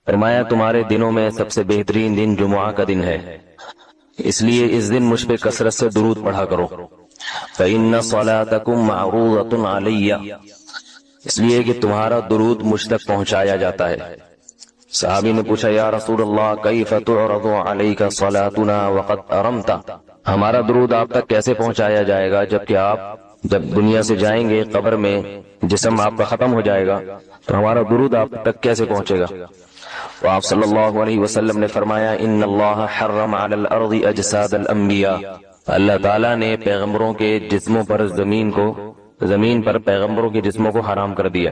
فرمایا تمہارے دنوں میں سب سے بہترین دن جمعہ کا دن ہے، اس لیے اس دن مجھ پہ کثرت سے درود پڑھا کرو۔ فإن صلاتکم معروضۃ علی، اس لیے کہ تمہارا درود مجھ تک پہنچایا جاتا ہے۔ صحابی نے پوچھا یا رسول اللہ کیف تعرض علیک صلاتنا وقد ارمت، ہمارا درود آپ تک کیسے پہنچایا جائے گا جبکہ آپ جب دنیا سے جائیں گے قبر میں جسم آپ کا ختم ہو جائے گا تو ہمارا درود آپ تک کیسے پہنچے گا؟ تو آپ صلی اللہ علیہ وسلم نے فرمایا ان اللہ حرم علی الارض اجساد الانبیاء، اللہ تعالیٰ نے پیغمبروں کے جسموں پر زمین پر پیغمبروں کے جسموں کو حرام کر دیا،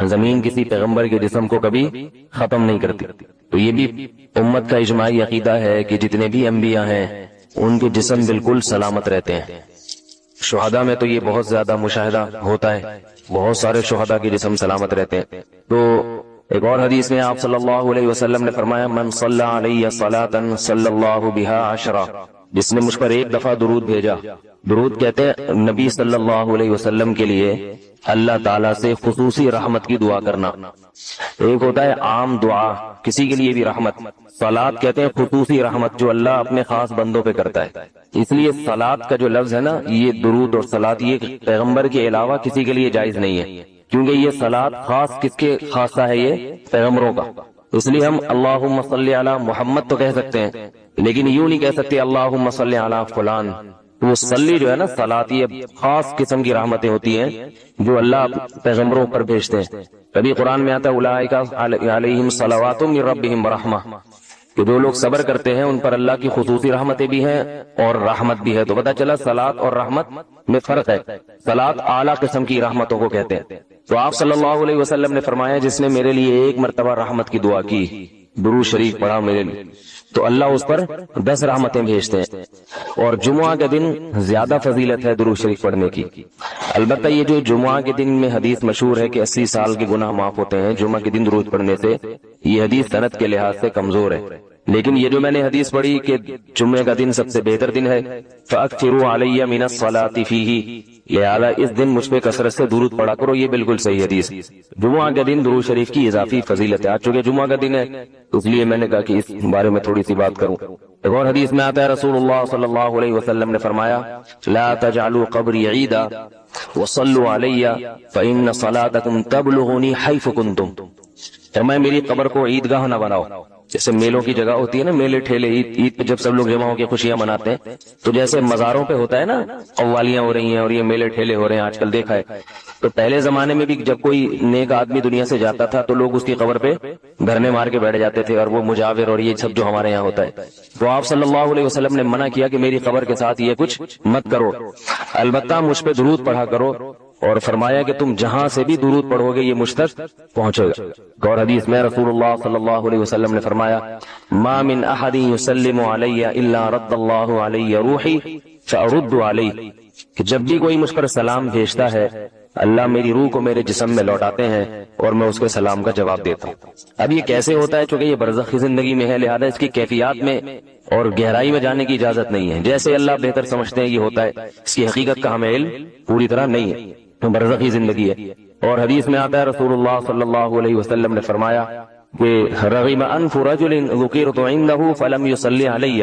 زمین کسی پیغمبر کے جسم کو کبھی ختم نہیں کرتی۔ تو یہ بھی امت کا اجماعی عقیدہ ہے کہ جتنے بھی انبیاء ہیں ان کے جسم بالکل سلامت رہتے ہیں۔ شہداء میں تو یہ بہت زیادہ مشاہدہ ہوتا ہے، بہت سارے شہداء کے جسم سلامت رہتے ہیں۔ تو ایک اور حدیث میں آپ صلی اللہ علیہ وسلم نے فرمایا من صلی علیہ صلاۃ صلی اللہ بہا عشرہ، جس نے مجھ پر ایک دفعہ درود بھیجا۔ درود کہتے ہیں نبی صلی اللہ علیہ وسلم کے لیے اللہ تعالیٰ سے خصوصی رحمت کی دعا کرنا۔ ایک ہوتا ہے عام دعا کسی کے لیے بھی رحمت، صلات کہتے ہیں خصوصی رحمت جو اللہ اپنے خاص بندوں پہ کرتا ہے۔ اس لیے صلات کا جو لفظ ہے نا، یہ درود اور صلات یہ پیغمبر کے علاوہ کسی کے لیے جائز نہیں ہے، کیونکہ یہ صلات خاص کس کے خاصہ ہے؟ یہ پیغمبروں کا۔ اس لیے ہم اللہم صلی علی محمد تو کہہ سکتے ہیں، لیکن یوں نہیں کہہ سکتے اللہم صلی علی فلان۔ وہ صلی جو ہے نا، صلات یہ خاص قسم کی رحمتیں ہوتی ہیں جو اللہ پیغمبروں پر بھیجتے ہیں۔ کبھی قرآن میں آتا ہے اولئک علیہم صلوات من ربہم ورحمہ، کہ جو لوگ صبر کرتے ہیں ان پر اللہ کی خصوصی رحمتیں بھی ہیں اور رحمت بھی ہے۔ تو پتہ چلا صلات اور رحمت میں فرق ہے۔ صلات اعلیٰ قسم کی رحمتوں کو کہتے ہیں۔ تو آپ صلی اللہ علیہ وسلم نے فرمایا جس نے میرے لیے ایک مرتبہ رحمت کی دعا کی، درود شریف پڑھا میرے لیے، تو اللہ اس پر 10 رحمتیں بھیجتے ہیں۔ اور جمعہ کے دن زیادہ فضیلت ہے درود شریف پڑھنے کی۔ البتہ یہ جو جمعہ کے دن میں حدیث مشہور ہے کہ 80 سال کے گناہ معاف ہوتے ہیں جمعہ کے دن درود پڑھنے سے، یہ حدیث سند کے لحاظ سے کمزور ہے۔ لیکن یہ جو میں نے حدیث پڑھی کہ جمعہ کا دن سب سے بہتر دن ہے، فَأَكْثِرُوا عَلَيَّ مِنَ الصَّلَاةِ فِيهِ، لہذا اس دن مجھ پہ کثرت سے درود پڑھا کرو، یہ بالکل صحیح حدیث۔ جمعہ کا دن درود شریف کی اضافی فضیلت ہے، آج چونکہ جمعہ کا دن ہے اس لیے میں نے کہا کہ اس بارے میں تھوڑی سی بات کروں۔ ایک اور حدیث میں آتا ہے رسول اللہ صلی اللہ علیہ وسلم نے فرمایا لا تجعلوا قبری عیدا وصلوا علی فإن صلاتکم تبلغنی حیث کنتم، فرمایا میری قبر کو عیدگاہ نہ بناؤ۔ جیسے میلوں کی جگہ ہوتی ہے نا، میلے ٹھیلے، عید پہ جب سب لوگ جمع ہو کے خوشیاں مناتے ہیں، تو جیسے مزاروں پہ ہوتا ہے نا قوالیاں ہو رہی ہیں اور یہ میلے ٹھیلے ہو رہے ہیں آج کل دیکھا ہے، تو پہلے زمانے میں بھی جب کوئی نیک آدمی دنیا سے جاتا تھا تو لوگ اس کی قبر پہ دھرنے مار کے بیٹھ جاتے تھے، اور وہ مجاور اور یہ سب جو ہمارے یہاں ہوتا ہے۔ تو آپ صلی اللہ علیہ وسلم نے منع کیا کہ میری قبر کے ساتھ یہ کچھ مت کرو، البتہ مجھ پہ درود پڑھا کرو، اور فرمایا کہ تم جہاں سے بھی درود پڑھو گے یہ مجھ تک پہنچے گا۔ اور حدیث میں رسول اللہ صلی اللہ علیہ وسلم نے فرمایا ما من احد یسلم علی الا رد اللہ علی روحی فارد علیہ، کہ جب بھی کوئی مجھ پر سلام بھیجتا ہے اللہ میری روح کو میرے جسم میں لوٹاتے ہیں اور میں اس کے سلام کا جواب دیتا ہوں۔ اب یہ کیسے ہوتا ہے؟ چونکہ یہ برزخی زندگی میں ہے، لہذا اس کی کیفیات میں اور گہرائی میں جانے کی اجازت نہیں ہے۔ جیسے اللہ بہتر سمجھتے ہیں یہ ہوتا ہے، اس کی حقیقت کا ہمیں علم پوری طرح نہیں ہے، برزخی زندگی ہے۔ اور حدیث میں آتا ہے رسول اللہ صلی اللہ علیہ وسلم نے فرمایا کہ رغم انف رجل ذکرت عنده فلم یصلی علی،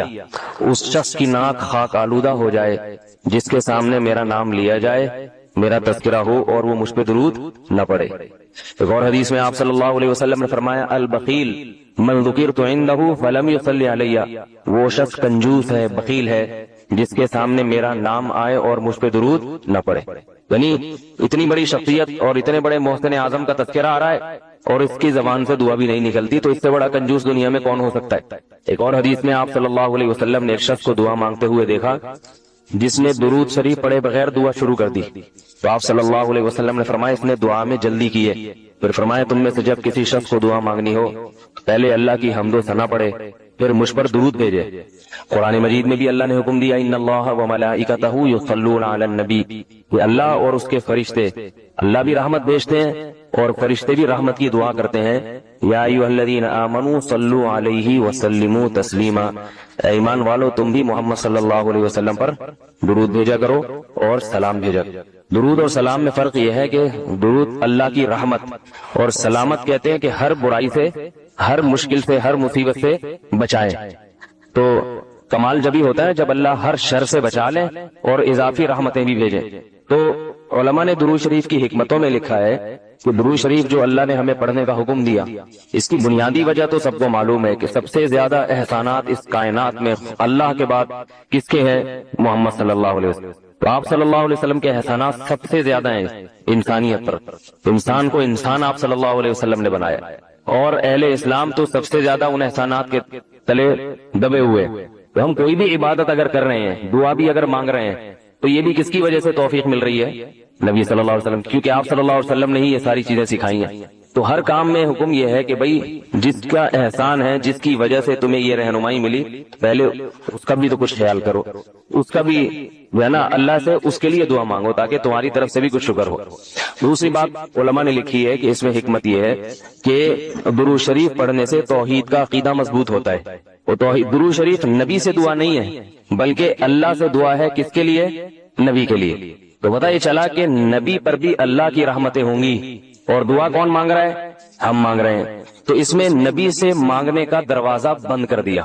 اس شخص کی ناک خاک آلودہ ہو جائے جس کے سامنے میرا نام لیا جائے، میرا تذکرہ ہو اور وہ مجھ پہ درود نہ پڑے۔ ایک اور حدیث میں آپ صلی اللہ علیہ وسلم نے فرمایا البخیل من ذکرت عنده فلم یصلی علی، وہ شخص کنجوس ہے، بخیل ہے جس کے سامنے میرا نام آئے اور مجھ پہ درود نہ پڑے۔ یعنی اتنی بڑی شخصیت اور اتنے بڑے محسن اعظم کا تذکرہ آ رہا ہے اور اس کی زبان سے دعا بھی نہیں نکلتی، تو اس سے بڑا کنجوس دنیا میں کون ہو سکتا ہے؟ ایک اور حدیث میں آپ صلی اللہ علیہ وسلم نے ایک شخص کو دعا مانگتے ہوئے دیکھا جس نے درود شریف پڑھے بغیر دعا شروع کر دی، تو آپ صلی اللہ علیہ وسلم نے فرمایا اس نے دعا میں جلدی کی ہے۔ پھر فرمایا تم میں سے جب کسی شخص کو دعا مانگنی ہو پہلے اللہ کی حمد و ثنا پڑھے پھر مجھ پر درود بھیجے۔ قرآن مجید میں بھی اللہ نے حکم دیا ان اللہ وملائکتہ یصلون علی النبی، کہ اللہ اور اس کے فرشتے، اللہ بھی رحمت بھیجتے ہیں اور فرشتے بھی رحمت کی دعا کرتے ہیں۔ یا ایھا الذین آمنوا صلوا علیہ وسلموا تسلیما، اے ایمان والو تم بھی محمد صلی اللہ علیہ وسلم پر درود بھیجا کرو اور سلام بھیجا کرو۔ درود اور سلام میں فرق یہ ہے کہ درود اللہ کی رحمت اور سلامت کہتے ہیں کہ ہر برائی سے ہر مشکل سے، ہر مصیبت سے بچائے. تو کمال جبھی ہوتا ہے جب اللہ ہر شر سے بچا لے اور اضافی رحمتیں بھی بھیجے. تو علماء نے درود شریف کی حکمتوں میں لکھا ہے کہ درود شریف جو اللہ نے ہمیں پڑھنے کا حکم دیا، اس کی بنیادی وجہ تو سب کو معلوم ہے کہ سب سے زیادہ احسانات اس کائنات میں اللہ کے بعد کس کے ہیں؟ محمد صلی اللہ علیہ وسلم. تو آپ صلی اللہ علیہ وسلم کے احسانات سب سے زیادہ ہیں انسانیت پر. انسان کو انسان آپ صلی اللہ علیہ وسلم نے بنایا، اور اہل اسلام تو سب سے زیادہ ان احسانات کے تلے دبے ہوئے. تو ہم کوئی بھی عبادت اگر کر رہے ہیں، دعا بھی اگر مانگ رہے ہیں، تو یہ بھی کس کی وجہ سے توفیق مل رہی ہے؟ نبی صلی اللہ علیہ وسلم، کیونکہ آپ صلی اللہ علیہ وسلم نے ہی یہ ساری چیزیں سکھائی ہیں. تو ہر کام میں حکم یہ ہے کہ بھئی جس کا احسان ہے، جس کی وجہ سے تمہیں یہ رہنمائی ملی، پہلے اس کا بھی تو کچھ خیال کرو، اس کا بھی جو ہے نا اللہ سے اس کے لیے دعا مانگو تاکہ تمہاری طرف سے بھی کچھ شکر ہو. دوسری بات علماء نے لکھی ہے کہ اس میں حکمت یہ ہے کہ درود شریف پڑھنے سے توحید کا عقیدہ مضبوط ہوتا ہے. وہ توحید، درود شریف نبی سے دعا نہیں ہے بلکہ اللہ سے دعا ہے. کس کے لیے؟ نبی کے لیے. تو پتہ یہ چلا کہ نبی پر بھی اللہ کی رحمتیں ہوں گی. اور دعا کون مانگ رہا ہے؟ ہم مانگ رہے ہیں. تو اس میں نبی سے مانگنے کا دروازہ بند کر دیا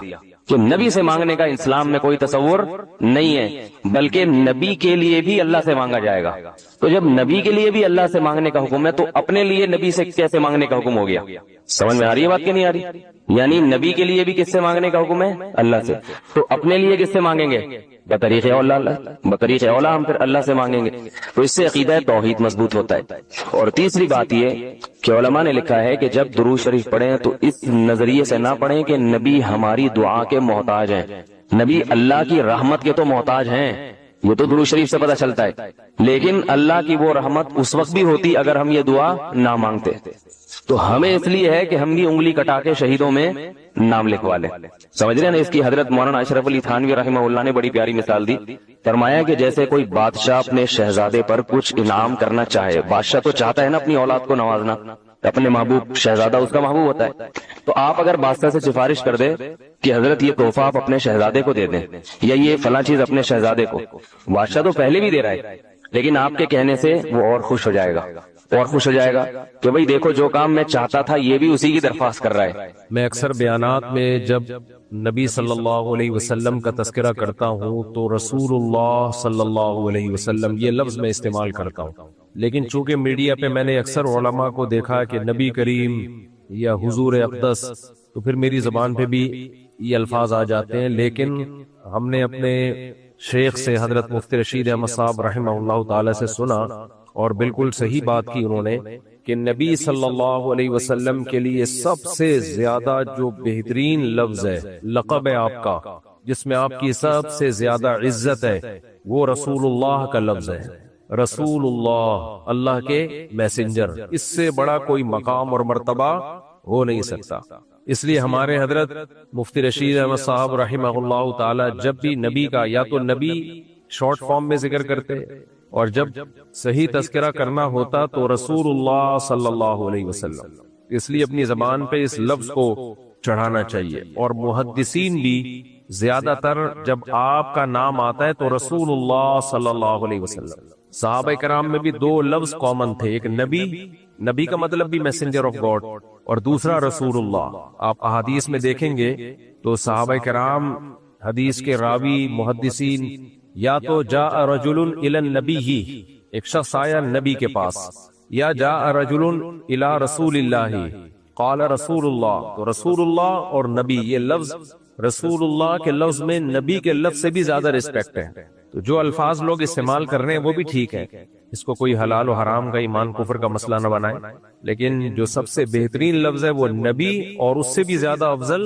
کہ نبی سے مانگنے کا اسلام میں کوئی تصور نہیں ہے، بلکہ نبی کے لیے بھی اللہ سے مانگا جائے گا. تو جب نبی کے لیے بھی اللہ سے مانگنے کا حکم ہے تو اپنے لیے نبی سے کیسے مانگنے کا حکم ہو گیا؟ سمجھ میں آ رہی ہے بات کہ نہیں آ رہی؟ یعنی نبی کے لیے بھی کس سے مانگنے کا حکم ہے؟ اللہ سے. تو اپنے لیے کس سے مانگیں گے؟ بطریق اولا. بطریق اولا ہم پھر اللہ سے مانگیں گے. تو اس سے عقیدہ توحید مضبوط ہوتا ہے. اور تیسری بات یہ کہ علماء نے لکھا ہے کہ جب درود شریف پڑھیں تو اس نظریے سے نہ پڑھیں کہ نبی ہماری دعا کے محتاج ہیں. نبی اللہ کی رحمت کے تو محتاج ہیں، یہ تو درود شریف سے پتہ چلتا ہے، لیکن اللہ کی وہ رحمت اس وقت بھی ہوتی اگر ہم یہ دعا نہ مانگتے. تو ہمیں اس لیے ہے کہ ہم بھی انگلی کٹا کے شہیدوں میں نام لکھوا لیں. سمجھ رہے ہیں نا؟ اس کی حضرت مولانا اشرف علی تھانوی رحمہ اللہ نے بڑی پیاری مثال دی. فرمایا کہ جیسے کوئی بادشاہ اپنے شہزادے پر کچھ انعام کرنا چاہے، بادشاہ تو چاہتا ہے نا اپنی اولاد کو نوازنا، اپنے محبوب، شہزادہ اس کا محبوب ہوتا ہے. تو آپ اگر بادشاہ سے سفارش کر دیں کہ حضرت یہ تحفہ آپ اپنے شہزادے کو دے دیں یا یہ فلاں چیز اپنے شہزادے کو، بادشاہ تو پہلے بھی دے رہا ہے، لیکن آپ کے کہنے سے وہ اور خوش ہو جائے گا، اور خوش ہو جائے گا کہ بھئی دیکھو جو کام میں چاہتا تھا یہ بھی اسی کی درخواست کر رہا ہے. میں اکثر بیانات میں جب نبی صلی اللہ علیہ وسلم کا تذکرہ کرتا ہوں تو رسول اللہ صلی اللہ علیہ وسلم یہ لفظ میں استعمال کرتا ہوں، لیکن چونکہ میڈیا پہ میں نے اکثر علماء کو دیکھا کہ نبی کریم یا حضور اقدس، تو پھر میری زبان پہ بھی یہ الفاظ آ جاتے ہیں. لیکن ہم نے اپنے شیخ سے حضرت مفتی رشید احمد صاحب رحمہ اللہ تعالی سے سنا، اور بالکل صحیح بات کی انہوں نے کہ نبی صلی اللہ علیہ وسلم کے لیے سب سے زیادہ جو بہترین لفظ ہے، لقب ہے آپ کا، جس میں آپ کی سب سے زیادہ عزت ہے، وہ رسول اللہ کا لفظ ہے. رسول اللہ، اللہ کے میسنجر، اس سے بڑا کوئی مقام اور مرتبہ ہو نہیں سکتا. اس لیے ہمارے حضرت مفتی رشید احمد صاحب رحمہ اللہ تعالی جب بھی نبی کا یا تو نبی شارٹ فارم میں ذکر کرتے، اور جب صحیح تذکرہ کرنا ہوتا تو رسول اللہ صلی اللہ علیہ وسلم. اس لیے اپنی زبان پہ اس لفظ کو چڑھانا چاہیے. اور محدثین بھی زیادہ تر جب آپ کا نام آتا ہے تو رسول اللہ صلی اللہ علیہ وسلم. صحابہ کرام میں بھی دو لفظ کامن تھے، ایک نبی، نبی کا مطلب بھی میسنجر آف گاڈ، اور دوسرا رسول اللہ. آپ احادیث میں دیکھیں گے تو صحابہ کرام، حدیث کے راوی، محدثین، یا تو جاء رجل الی النبی، ایک شخص آیا نبی کے پاس، یا جاء رجل الی رسول اللہ قال رسول اللہ. تو رسول اللہ اور نبی، یہ لفظ رسول اللہ کے لفظ میں نبی کے لفظ سے بھی زیادہ رسپیکٹ ہے. تو جو الفاظ لوگ استعمال کر رہے ہیں وہ بھی ٹھیک ہے، اس کو کوئی حلال و حرام کا، ایمان کفر کا مسئلہ نہ بنائے، لیکن جو سب سے بہترین لفظ ہے وہ نبی، اور اس سے بھی زیادہ افضل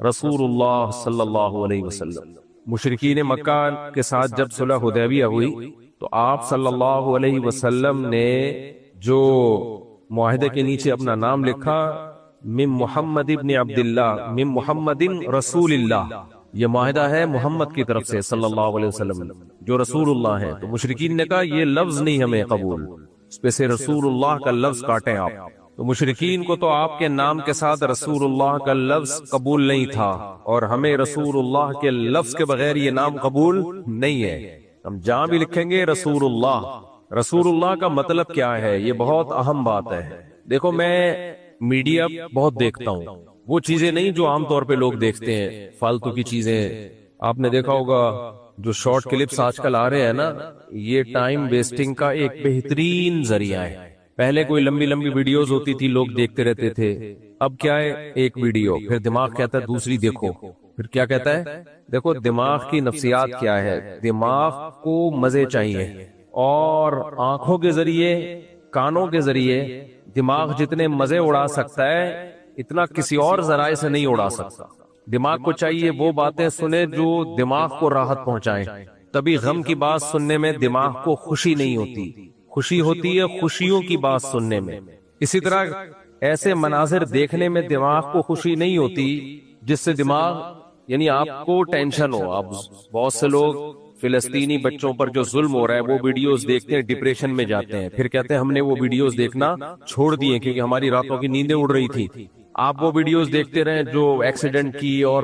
رسول اللہ صلی اللہ علیہ وسلم. مشرکین مکہ کے ساتھ جب صلح حدیبیہ ہوئی تو آپ صلی اللہ علیہ وسلم نے جو معاہدے کے نیچے اپنا نام لکھا، من محمد ابن عبداللہ من محمد رسول اللہ، یہ معاہدہ ہے محمد کی طرف سے صلی اللہ علیہ وسلم جو رسول اللہ ہے. تو مشرکین نے کہا یہ لفظ نہیں ہمیں قبول، اس پہ سے رسول اللہ کا لفظ کاٹیں آپ. تو مشرکین کو تو آپ کے نام کے ساتھ رسول اللہ کا لفظ قبول نہیں تھا، اور ہمیں رسول اللہ کے لفظ کے بغیر یہ نام قبول نہیں ہے. ہم جہاں بھی لکھیں گے رسول اللہ. رسول اللہ کا مطلب کیا ہے، یہ بہت اہم بات ہے. دیکھو میں میڈیا بہت دیکھتا ہوں، وہ چیزیں نہیں جو عام طور پہ لوگ دیکھتے ہیں، فالتو کی چیزیں. آپ نے دیکھا ہوگا جو شارٹ کلپس آج کل آ رہے ہیں نا، یہ ٹائم ویسٹنگ کا ایک بہترین ذریعہ ہے. پہلے کوئی لمبی لمبی ویڈیوز ہوتی تھی، لوگ دیکھتے رہتے تھے. اب کیا ہے، ایک ویڈیو، پھر دماغ کہتا ہے دوسری دیکھو، پھر کیا کہتا ہے. دیکھو دماغ کی نفسیات کیا ہے، دماغ کو مزے چاہیے، اور آنکھوں کے ذریعے، کانوں کے ذریعے دماغ جتنے مزے اڑا سکتا ہے اتنا کسی اور ذرائع سے نہیں اڑا سکتا. دماغ کو چاہیے وہ باتیں سنے جو دماغ کو راحت پہنچائیں. تبھی غم کی بات سننے میں دماغ کو خوشی نہیں ہوتی، خوشی ہوتی ہے خوشیوں کی بات سننے میں. اسی طرح ایسے مناظر دیکھنے میں دماغ کو خوشی نہیں ہوتی جس سے دماغ، یعنی آپ کو ٹینشن ہو. آپ بہت سے لوگ فلسطینی بچوں پر جو ظلم ہو رہا ہے وہ ویڈیوز دیکھتے ہیں، ڈپریشن میں جاتے ہیں، پھر کہتے ہیں ہم نے وہ ویڈیوز دیکھنا چھوڑ دیے کیونکہ ہماری راتوں کی نیندیں اڑ رہی تھی. آپ وہ ویڈیوز دیکھتے رہیں جو ایکسیڈنٹ کی، اور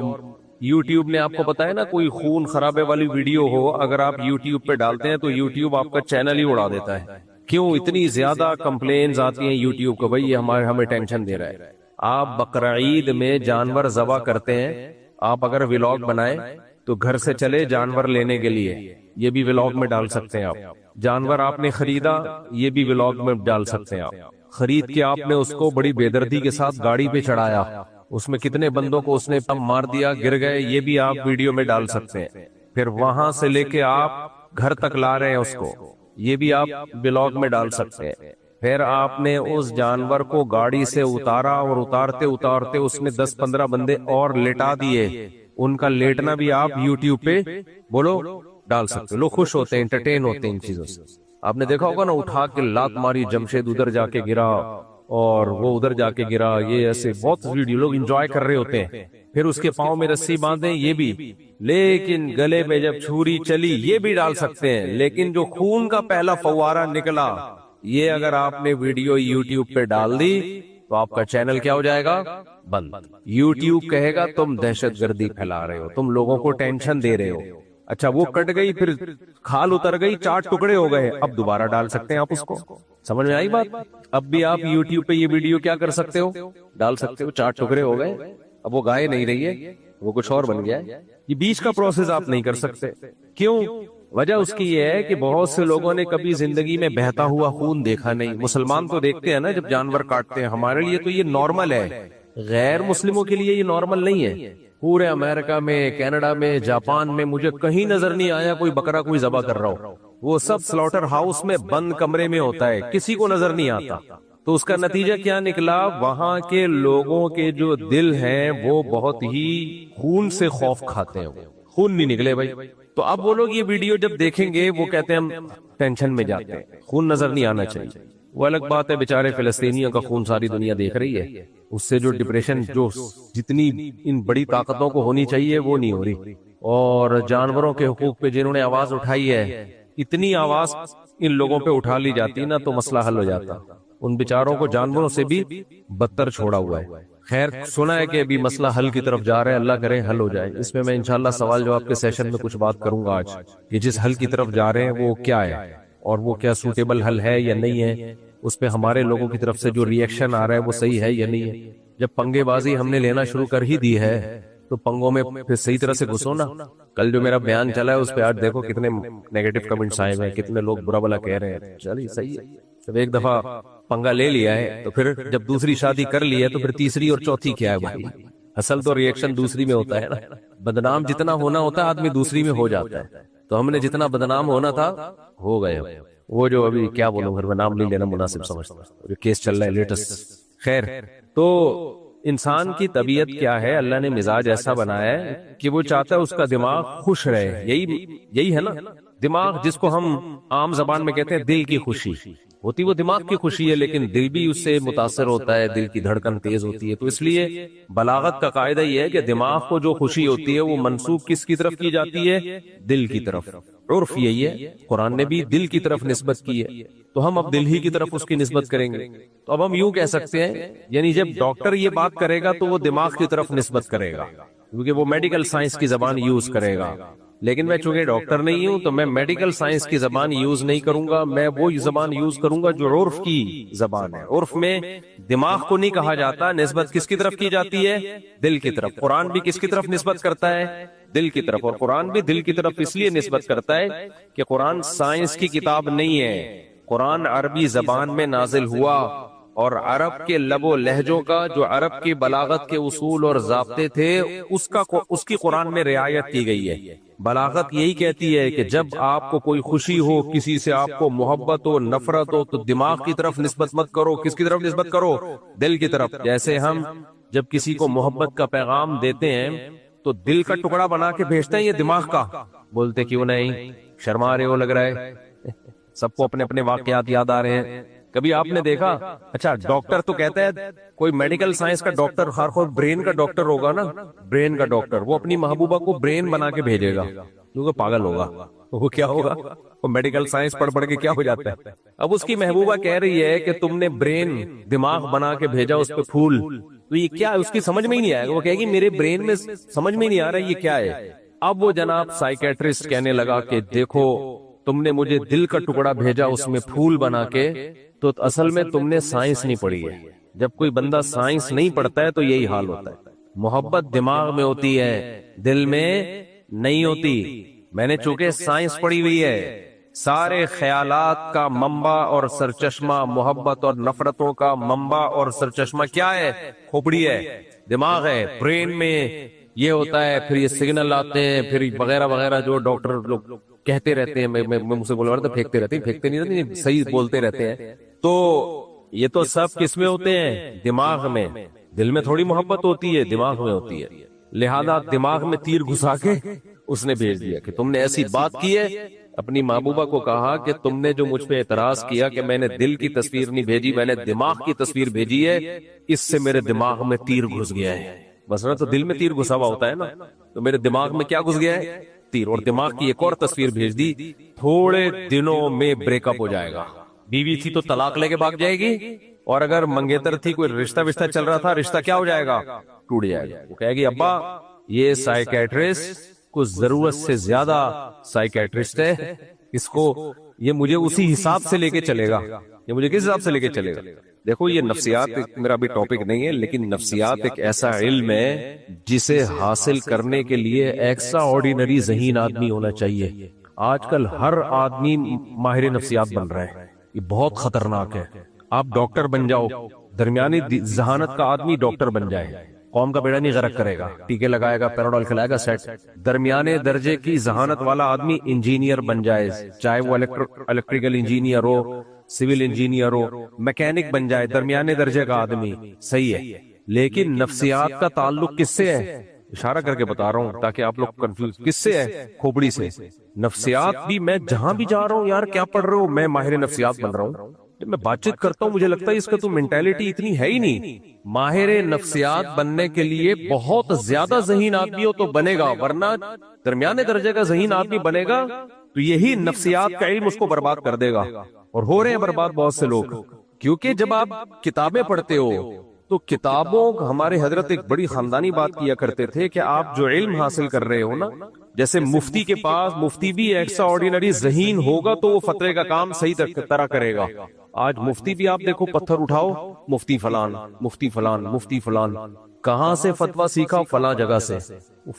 یوٹیوب نے آپ کو پتا ہے نا، کوئی خون خرابے والی ویڈیو ہو اگر آپ یوٹیوب پہ ڈالتے ہیں تو یوٹیوب آپ کا چینل ہی اڑا دیتا ہے. کیوں؟ اتنی زیادہ کمپلینز آتی ہیں یوٹیوب کو، بھائی یہ ہمیں ٹینشن دے رہا ہے. آپ بقرعید میں جانور ذبح کرتے ہیں، آپ اگر ولاگ بنائیں تو گھر سے چلے جانور لینے کے لیے، یہ بھی ولاگ میں ڈال سکتے ہیں آپ. جانور آپ نے خریدا، یہ بھی ولاگ میں ڈال سکتے ہیں آپ. خرید کے آپ نے اس کو بڑی بے دردی کے ساتھ گاڑی پہ چڑھایا، اس میں کتنے بندوں کو اس نے مار دیا، گر گئے، یہ بھی آپ ویڈیو میں ڈال سکتے ہیں. پھر وہاں سے لے کے آپ گھر تک لا رہے ہیں اس کو، یہ بھی آپ ولاگ میں ڈال سکتے ہیں. پھر آپ نے اس جانور کو گاڑی سے اتارا، اور اتارتے اتارتے اس میں 10-15 بندے اور لٹا دیے، ان کا لیٹنا بھی آپ یوٹیوب پہ بولو ڈال سکتے ہیں. لوگ خوش ہوتے ہیں، انٹرٹین ہوتے ہیں ان چیزوں سے. آپ نے دیکھا ہوگا نا، اٹھا کے لات ماری، جمشید ادھر جا کے گرا اور وہ ادھر جا کے گرا، یہ ایسے بہت ویڈیو لوگ انجوائے کر رہے ہوتے ہیں. پھر اس کے پاؤں میں رسی باندھیں، یہ بھی. لیکن گلے پہ جب چھری چلی، یہ بھی ڈال سکتے ہیں. لیکن جو خون کا پہلا فوارہ نکلا، یہ اگر آپ نے ویڈیو یوٹیوب پہ ڈال دی تو آپ کا چینل کیا ہو جائے گا؟ بند. یوٹیوب کہے گا تم دہشت گردی پھیلا رہے ہو، تم لوگوں کو ٹینشن دے رہے ہو. اچھا وہ کٹ گئی، پھر کھال اتر گئی، 4 ٹکڑے ہو گئے، اب دوبارہ ڈال سکتے ہیں آپ اس کو. سمجھ میں آئی بات؟ اب بھی آپ یوٹیوب پہ یہ ویڈیو کیا کر سکتے ہو؟ ڈال سکتے ہو. 4 ٹکڑے ہو گئے، اب وہ گائے نہیں رہی ہے، وہ کچھ اور بن گیا ہے. یہ بیچ کا پروسیس آپ نہیں کر سکتے. کیوں؟ وجہ اس کی یہ ہے کہ بہت سے لوگوں نے کبھی زندگی میں بہتا ہوا خون دیکھا نہیں. مسلمان تو دیکھتے ہیں نا جب جانور کاٹتے ہیں، ہمارے لیے تو یہ نارمل ہے، غیر مسلموں کے لیے یہ نارمل نہیں ہے. پورے امریکہ میں، کینیڈا میں، جاپان میں مجھے کہیں نظر نہیں آیا کوئی بکرا کوئی ذبح کر رہا ہو. وہ سب سلاٹر ہاؤس میں بند کمرے میں ہوتا ہے، کسی کو نظر نہیں آتا. تو اس کا نتیجہ کیا نکلا؟ وہاں کے لوگوں کے جو دل ہیں وہ بہت ہی خون سے خوف کھاتے ہیں، خون نہیں نکلے بھائی. تو اب وہ لوگ یہ ویڈیو جب دیکھیں گے وہ کہتے ہیں ہم ٹینشن میں جاتے ہیں، خون نظر نہیں آنا چاہیے. وہ الگ بات ہے، بیچارے فلسطینیوں کا خون ساری دنیا دیکھ رہی ہے، اس سے جو ڈپریشن جو جتنی ان بڑی طاقتوں کو ہونی چاہیے وہ نہیں ہو رہی. اور جانوروں کے حقوق پہ جنہوں نے آواز اٹھائی ہے، اتنی آواز ان لوگوں پہ اٹھا لی جاتی نا تو مسئلہ حل ہو جاتا. ان بیچاروں کو جانوروں سے بھی بدتر چھوڑا ہوا ہے. خیر سنا ہے کہ ابھی مسئلہ حل کی طرف جا رہا ہے، اللہ کرے حل ہو جائے. اس میں میں انشاءاللہ سوال جواب کے سیشن میں کچھ بات کروں گا آج کہ جس حل کی طرف جا رہے ہیں وہ کیا ہے، اور وہ کیا سوٹیبل حل ہے یا نہیں ہے. اس پہ ہمارے لوگوں کی طرف سے جو ریئیکشن آ رہا ہے وہ صحیح ہے یا نہیں ہے. جب پنگے بازی ہم نے لینا شروع کر ہی دی ہے تو پنگوں میں پھر صحیح طرح سے گھسو نا. کل جو میرا بیان چلا ہے اس پہ آج دیکھو کتنے نیگیٹو کمنٹس آئے ہیں، کتنے لوگ برا بلا کہہ رہے ہیں. چلیے صحیح ہے، جب ایک دفعہ پنگا لے لیا ہے تو پھر جب دوسری شادی کر لی ہے تو پھر تیسری اور چوتھی کیا ہے بھائی. اصل تو ریئیکشن دوسری میں ہوتا ہے نا. بدنام جتنا ہونا ہوتا ہے آدمی دوسری میں ہو جاتا ہے. تو ہم نے جتنا بدنام ہونا تھا ہو گئے. وہ جو ابھی کیا بولوں گھر میں نام نہیں لینا مناسب سمجھتا، جو کیس چل رہا ہے لیٹسٹ. خیر تو انسان کی طبیعت کیا ہے، اللہ نے مزاج ایسا بنایا ہے کہ وہ چاہتا ہے اس کا دماغ خوش رہے. یہی ہے نا دماغ، جس کو ہم عام زبان میں کہتے ہیں دل کی خوشی ہوتی. وہ دماغ کی خوشی ہے لیکن دل بھی اس سے متاثر ہوتا ہے، دل کی دھڑکن تیز ہوتی ہے. تو اس لیے بلاغت کا قاعدہ یہ ہے کہ دماغ کو جو خوشی ہوتی ہے وہ منسوب کس کی طرف کی جاتی ہے؟ دل کی طرف. عرف یہی ہے، قرآن نے بھی دل کی طرف نسبت کی ہے تو ہم اب دل ہی کی طرف اس کی نسبت کریں گے. تو اب ہم یوں کہہ سکتے ہیں، یعنی جب ڈاکٹر یہ بات کرے گا تو وہ دماغ کی طرف نسبت کرے گا کیونکہ وہ میڈیکل سائنس کی زبان یوز کرے گا. لیکن میں چونکہ ڈاکٹر نہیں ہوں تو میں میڈیکل سائنس کی زبان یوز نہیں کروں گا، میں وہ زبان یوز کروں گا جو عرف کی زبان ہے۔ عرف میں دماغ کو نہیں کہا جاتا، نسبت کس کی طرف کی جاتی ہے؟ دل کی طرف۔ قرآن بھی کس کی طرف نسبت کرتا ہے؟ دل کی طرف۔ اور قرآن بھی دل کی طرف اس لیے نسبت کرتا ہے کہ قرآن سائنس کی کتاب نہیں ہے، قرآن عربی زبان میں نازل ہوا، اور عرب کے لب و لہجوں کا جو عرب کی بلاغت کے اصول اور ضابطے تھے اس کی قرآن میں رعایت کی گئی ہے۔ بلاغت یہی کہتی ہے کہ جب آپ کو کوئی خوشی ہو، کسی سے آپ کو محبت ہو، نفرت ہو، تو دماغ کی طرف نسبت مت کرو۔ کس کی طرف نسبت کرو؟ دل کی طرف۔ جیسے ہم جب کسی کو محبت کا پیغام دیتے ہیں تو دل کا ٹکڑا بنا کے بھیجتے ہیں یہ دماغ کا؟ بولتے کیوں نہیں؟ شرما رہے ہو لگ رہا ہے، سب کو اپنے اپنے واقعات یاد آ رہے ہیں۔ کبھی آپ نے دیکھا؟ اچھا ڈاکٹر تو کہتا ہے، کوئی میڈیکل سائنس کا ڈاکٹر، خاص طور برین کا ڈاکٹر ہوگا نا، برین کا ڈاکٹر، وہ اپنی محبوبہ کو برین بنا کے بھیجے گا کیونکہ پاگل ہوگا۔ وہ کیا ہوگا؟ وہ میڈیکل سائنس پڑھ پڑھ کے کیا ہو جاتا ہے۔ اب اس کی محبوبہ کہہ رہی ہے کہ تم نے برین دماغ بنا کے بھیجا، اس پہ پھول، تو یہ کیا ہے؟ اس کی سمجھ میں ہی نہیں آئے گا، وہ کہے گی میرے برین میں سمجھ میں نہیں آ رہا یہ کیا ہے۔ اب وہ جناب سائیکیٹرسٹ کہنے لگا کہ دیکھو تم نے مجھے دل کا ٹکڑا بھیجا اس میں پھول بنا کے، تو اصل میں تم نے سائنس نہیں پڑھی ہے۔ جب کوئی بندہ سائنس نہیں پڑھتا ہے تو یہی حال ہوتا ہے۔ محبت دماغ میں ہوتی ہے، دل میں نہیں ہوتی۔ میں نے چونکہ سائنس پڑھی ہوئی ہے، سارے خیالات کا منبع اور سرچشمہ، محبت اور نفرتوں کا منبع اور سرچشمہ کیا ہے؟ کھوپڑی ہے، دماغ ہے، برین میں یہ ہوتا ہے، پھر یہ سگنل آتے ہیں، پھر وغیرہ وغیرہ جو ڈاکٹر لوگ کہتے رہتے ہیں، میں مجھ سے بول رہا تھا پھینکتے رہتے ہیں، پھینکتے نہیں رہتے، صحیح بولتے رہتے ہیں۔ تو یہ تو سب کس میں ہوتے ہیں؟ دماغ میں۔ دل میں تھوڑی محبت ہوتی ہے، دماغ میں ہوتی ہے۔ لہذا دماغ میں تیر گھسا کے اس نے بھیج دیا کہ تم نے ایسی بات کی ہے۔ اپنی محبوبہ کو کہا کہ تم نے جو مجھ پہ اعتراض کیا کہ میں نے دل کی تصویر نہیں بھیجی، میں نے دماغ کی تصویر بھیجی ہے، اس سے میرے دماغ میں تیر گھس گیا ہے۔ بس نا، تو دل میں تیر گھسا ہوا ہوتا ہے نا، تو میرے دماغ میں کیا گھس گیا ہے؟ تیر۔ اور دماغ کی ایک اور تصویر بھیج دی، تھوڑے دنوں میں بریک اپ ہو جائے گا۔ بیوی تھی تو طلاق لے کے بھاگ جائے گی، اور اگر منگیتر تھی، کوئی رشتہ چل رہا تھا، رشتہ کیا ہو جائے گا؟ ٹوٹ جائے گا۔ وہ کہے گی ابا یہ سائیکیٹرسٹ کو ضرورت سے زیادہ سائیکیٹرسٹ ہے، اس کو یہ مجھے اسی حساب سے لے کے چلے گا۔ یہ مجھے کس حساب سے لے کے چلے گا؟ دیکھو یہ نفسیات میرا بھی ٹاپک نہیں ہے، لیکن نفسیات ایک ایسا علم ہے جسے حاصل کرنے کے لیے ایکسٹرا آرڈینری ذہین آدمی ہونا چاہیے۔ آج کل ہر آدمی ماہر نفسیات بن رہا ہے، یہ بہت خطرناک ہے۔ آپ ڈاکٹر بن جاؤ، درمیانی ذہانت کا آدمی ڈاکٹر بن جائے، قوم کا بیڑا نہیں غرق کرے گا، ٹیکے لگائے گا، پیراڈول کھلائے گا، سیٹ۔ درمیانے درجے کی ذہانت والا آدمی انجینئر بن جائے، چاہے وہ الیکٹریکل انجینئر ہو، سول انجینئر ہو، میکینک بن جائے، درمیانے درجے کا آدمی صحیح ہے۔ لیکن نفسیات کا تعلق کس سے ہے؟ اشارہ کر کے بتا رہا ہوں تاکہ آپ لوگ کنفیوز، کس سے ہے؟ کھوپڑی سے۔ نفسیات بھی میں جہاں بھی جا رہا ہوں، یار کیا پڑھ رہے ہو؟ میں ماہر نفسیات بن رہا ہوں۔ جب میں بات چیت کرتا ہوں مجھے لگتا ہے اس کا تو مینٹالٹی اتنی ہے ہی نہیں۔ ماہر نفسیات بننے کے لیے بہت زیادہ ذہین آدمی ہو تو بنے گا، ورنہ درمیانے درجے کا ذہین آدمی بنے گا تو یہی نفسیات کا علم اس کو برباد کر دے گا، اور ہو رہے ہیں برباد بہت سے لوگ۔ کیونکہ جب آپ کتابیں پڑھتے ہو تو کتابوں، ہمارے حضرت ایک بڑی خاندانی بات کیا کرتے تھے کہ آپ جو علم حاصل کر رہے ہو نا، جیسے مفتی کے پاس، مفتی بھی ایکسٹرا آرڈینری ذہین ہوگا تو وہ فتوے کا کام صحیح طرح کرے گا۔ آج مفتی بھی آپ دیکھو، پتھر اٹھاؤ، مفتی فلان، مفتی فلان، مفتی فلان، کہاں سے فتویٰ سیکھا؟ فلاں جگہ سے۔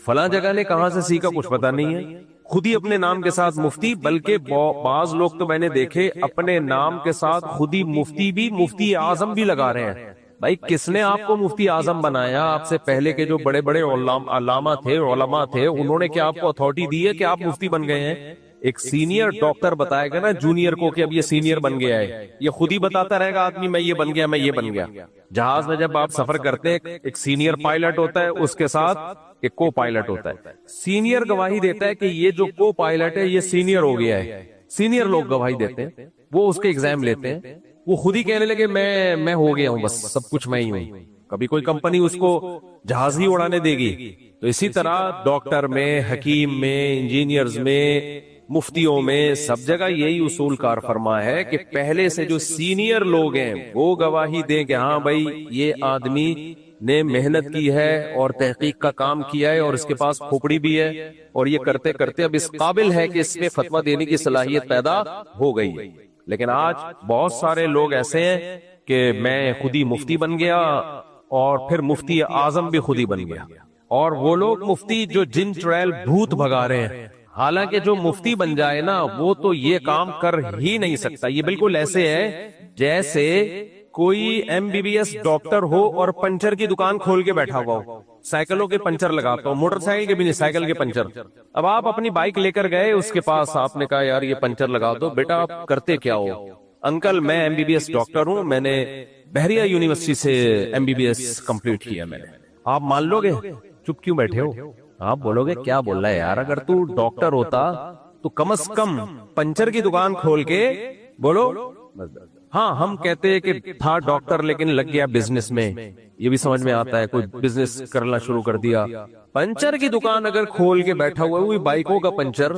فلاں جگہ نے کہاں سے سیکھا کچھ پتا نہیں ہے، خود ہی اپنے نام کے ساتھ مفتی، بلکہ بعض لوگ تو میں نے دیکھے اپنے نام کے ساتھ خود ہی مفتی بھی، مفتی اعظم بھی لگا رہے ہیں۔ بھائی کس نے آپ کو مفتی اعظم بنایا؟ آپ سے پہلے کے جو بڑے بڑے علامہ تھے، علماء تھے، انہوں نے کیا آپ کو اتھارٹی دی ہے کہ آپ مفتی بن گئے ہیں؟ ایک سینئر ڈاکٹر بتائے گا نا جونیئر کو کہ اب یہ سینئر بن گیا ہے، یہ خود ہی بتاتا رہے گا آدمی میں یہ بن گیا، میں یہ بن گیا۔ جہاز میں جب آپ سفر کرتے ہیں ایک سینئر پائلٹ ہوتا ہے، اس کے ساتھ ایک کو پائلٹ ہوتا ہے۔ سینئر گواہی دیتا ہے کہ یہ جو کو پائلٹ ہے یہ سینئر ہو گیا ہے، سینئر لوگ گواہی دیتے ہیں، وہ اس کے ایگزام لیتے ہیں، وہ خود ہی کہنے لگے میں ہو گیا ہوں، بس سب کچھ میں ہی ہوں۔ کبھی کوئی کمپنی اس کو جہاز ہی اڑانے دے گی؟ تو اسی طرح ڈاکٹر میں، حکیم میں، انجینئرز میں، مفتیوں میں، سب جگہ یہی اصول کار فرما ہے کہ پہلے سے جو سینئر لوگ ہیں وہ گواہی دیں کہ ہاں بھائی یہ آدمی نے محنت کی ہے اور تحقیق کا کام کیا ہے اور اس کے پاس کھوپڑی بھی ہے اور یہ کرتے کرتے اب اس قابل ہے کہ اس میں فتویٰ دینے کی صلاحیت پیدا ہو گئی ہے. لیکن آج بہت سارے لوگ ایسے ہیں کہ میں خود ہی مفتی بن گیا اور پھر مفتی اعظم بھی خود ہی بن گیا, اور وہ لوگ مفتی جو جن چڑیل بھوت بھگا رہے ہیں. حالانکہ جو مفتی بن جائے نا وہ تو یہ کام کر ہی نہیں سکتا. یہ بالکل ایسے ہے جیسے کوئی M B B S doctor ہو اور پنچر کی دکان کھول کے بیٹھا ہوا ہو, سائیکلوں کے پنچر لگاتا ہو, موٹر سائیکل کے بھی نہیں, سائیکل کے پنچر. اب آپ اپنی بائک لے کر گئے اس کے پاس, آپ نے کہا یار یہ پنچر لگا دو. بیٹا آپ کرتے کیا ہو؟ انکل میں M B B S doctor ہوں, میں نے بحریہ یونیورسٹی سے M B B S complete کیا میں نے. آپ مان لو گے؟ چپ کیوں بیٹھے ہو؟ آپ بولو گے کیا بول رہا ہے یار, اگر تو ڈاکٹر ہوتا تو کم از کم پنچر کی دکان کھول کے بولو. ہاں ہم کہتے ہیں کہ تھا ڈاکٹر لیکن لگ گیا بزنس میں, یہ بھی سمجھ میں آتا ہے, کوئی بزنس کرنا شروع کر دیا. پنچر کی دکان اگر کھول کے بیٹھا ہوا ہے, وہی بائکوں کا پنچر,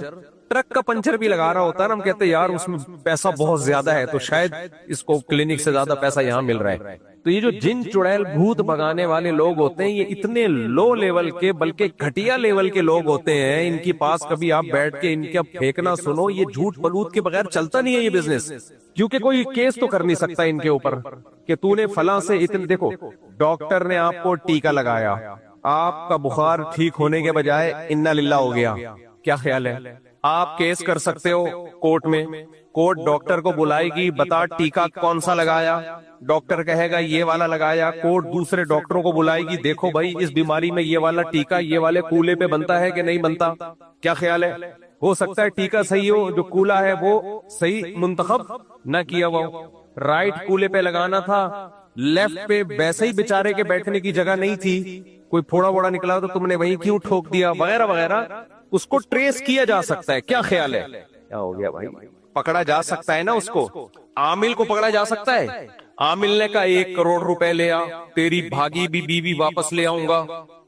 ٹرک کا پنچر بھی لگا رہا ہوتا ہے نا, ہم کہتے ہیں یار اس میں پیسہ بہت زیادہ ہے تو شاید اس کو کلینک سے زیادہ پیسہ یہاں مل رہا ہے. تو یہ جو جن چڑیل بھوت بھگانے والے لوگ ہوتے ہیں یہ اتنے لو لیول کے بلکہ گھٹیا لیول کے لوگ ہوتے ہیں, ان کے پاس کبھی آپ بیٹھ کے ان کا پھینکنا سنو, یہ جھوٹ بلوت کے بغیر چلتا نہیں ہے یہ بزنس. کیونکہ کوئی کیس تو کر نہیں سکتا ان کے اوپر کہ تو نے فلاں سے اتنے. دیکھو ڈاکٹر نے آپ کو ٹیکا لگایا, آپ کا بخار ٹھیک ہونے کے بجائے انا للہ ہو گیا, کیا خیال ہے؟ آپ کیس کر سکتے ہو کورٹ میں, کورٹ ڈاکٹر کو بلائے گی, بتا ٹیکا کون سا لگایا, ڈاکٹر کہے گا یہ والا لگایا. کورٹ دوسرے ڈاکٹروں کو بلائے گی, دیکھو بھائی اس بیماری میں یہ والا ٹیکا یہ والے کولے پہ بنتا ہے کہ نہیں بنتا, کیا خیال ہے؟ ہو سکتا ہے ٹیکا صحیح ہو, جو کولا ہے وہ صحیح منتخب نہ کیا ہوا ہو. رائٹ کولے پہ لگانا تھا, لیفٹ پہ ویسے ہی بیچارے کے بیٹھنے کی جگہ نہیں تھی, کوئی پھوڑا ووڑا نکلا تو تم نے وہیں کیوں ٹھوک دیا, وغیرہ وغیرہ. اس کو ٹریس کیا جا سکتا ہے, کیا خیال ہے؟ کیا ہو گیا بھائی؟ پکڑا جا سکتا ہے نا اس کو, عامل کو پکڑا جا سکتا ہے. عامل نے کہا 1 کروڑ روپے لے آ, تیری بھاگی بھی بیوی واپس لے آؤں گا.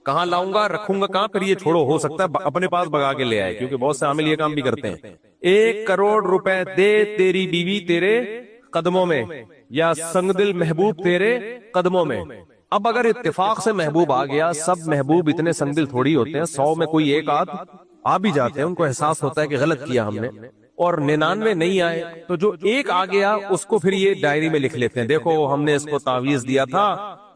کہاں لاؤں گا, رکھوں گا کہاں؟ پھر یہ چھوڑو, ہو سکتا ہے اپنے پاس بگا کے لے آئے, کیونکہ بہت سے عامل یہ کام بھی کرتے ہیں. 1 کروڑ روپے دے, تیری بیوی تیرے قدموں میں, یا سنگ دل محبوب تیرے قدموں میں. اب اگر اتفاق سے محبوب آ گیا, سب محبوب اتنے سنگ دل تھوڑی ہوتے ہیں, 100 میں کوئی ایک آدھ آ بھی جاتے ہیں, ان کو احساس ہوتا ہے کہ غلط کیا ہم نے, اور 99 نہیں آئے تو جو ایک آ گیا اس کو پھر یہ ڈائری میں لکھ لیتے ہیں, دیکھو ہم نے اس کو تعویذ دیا تھا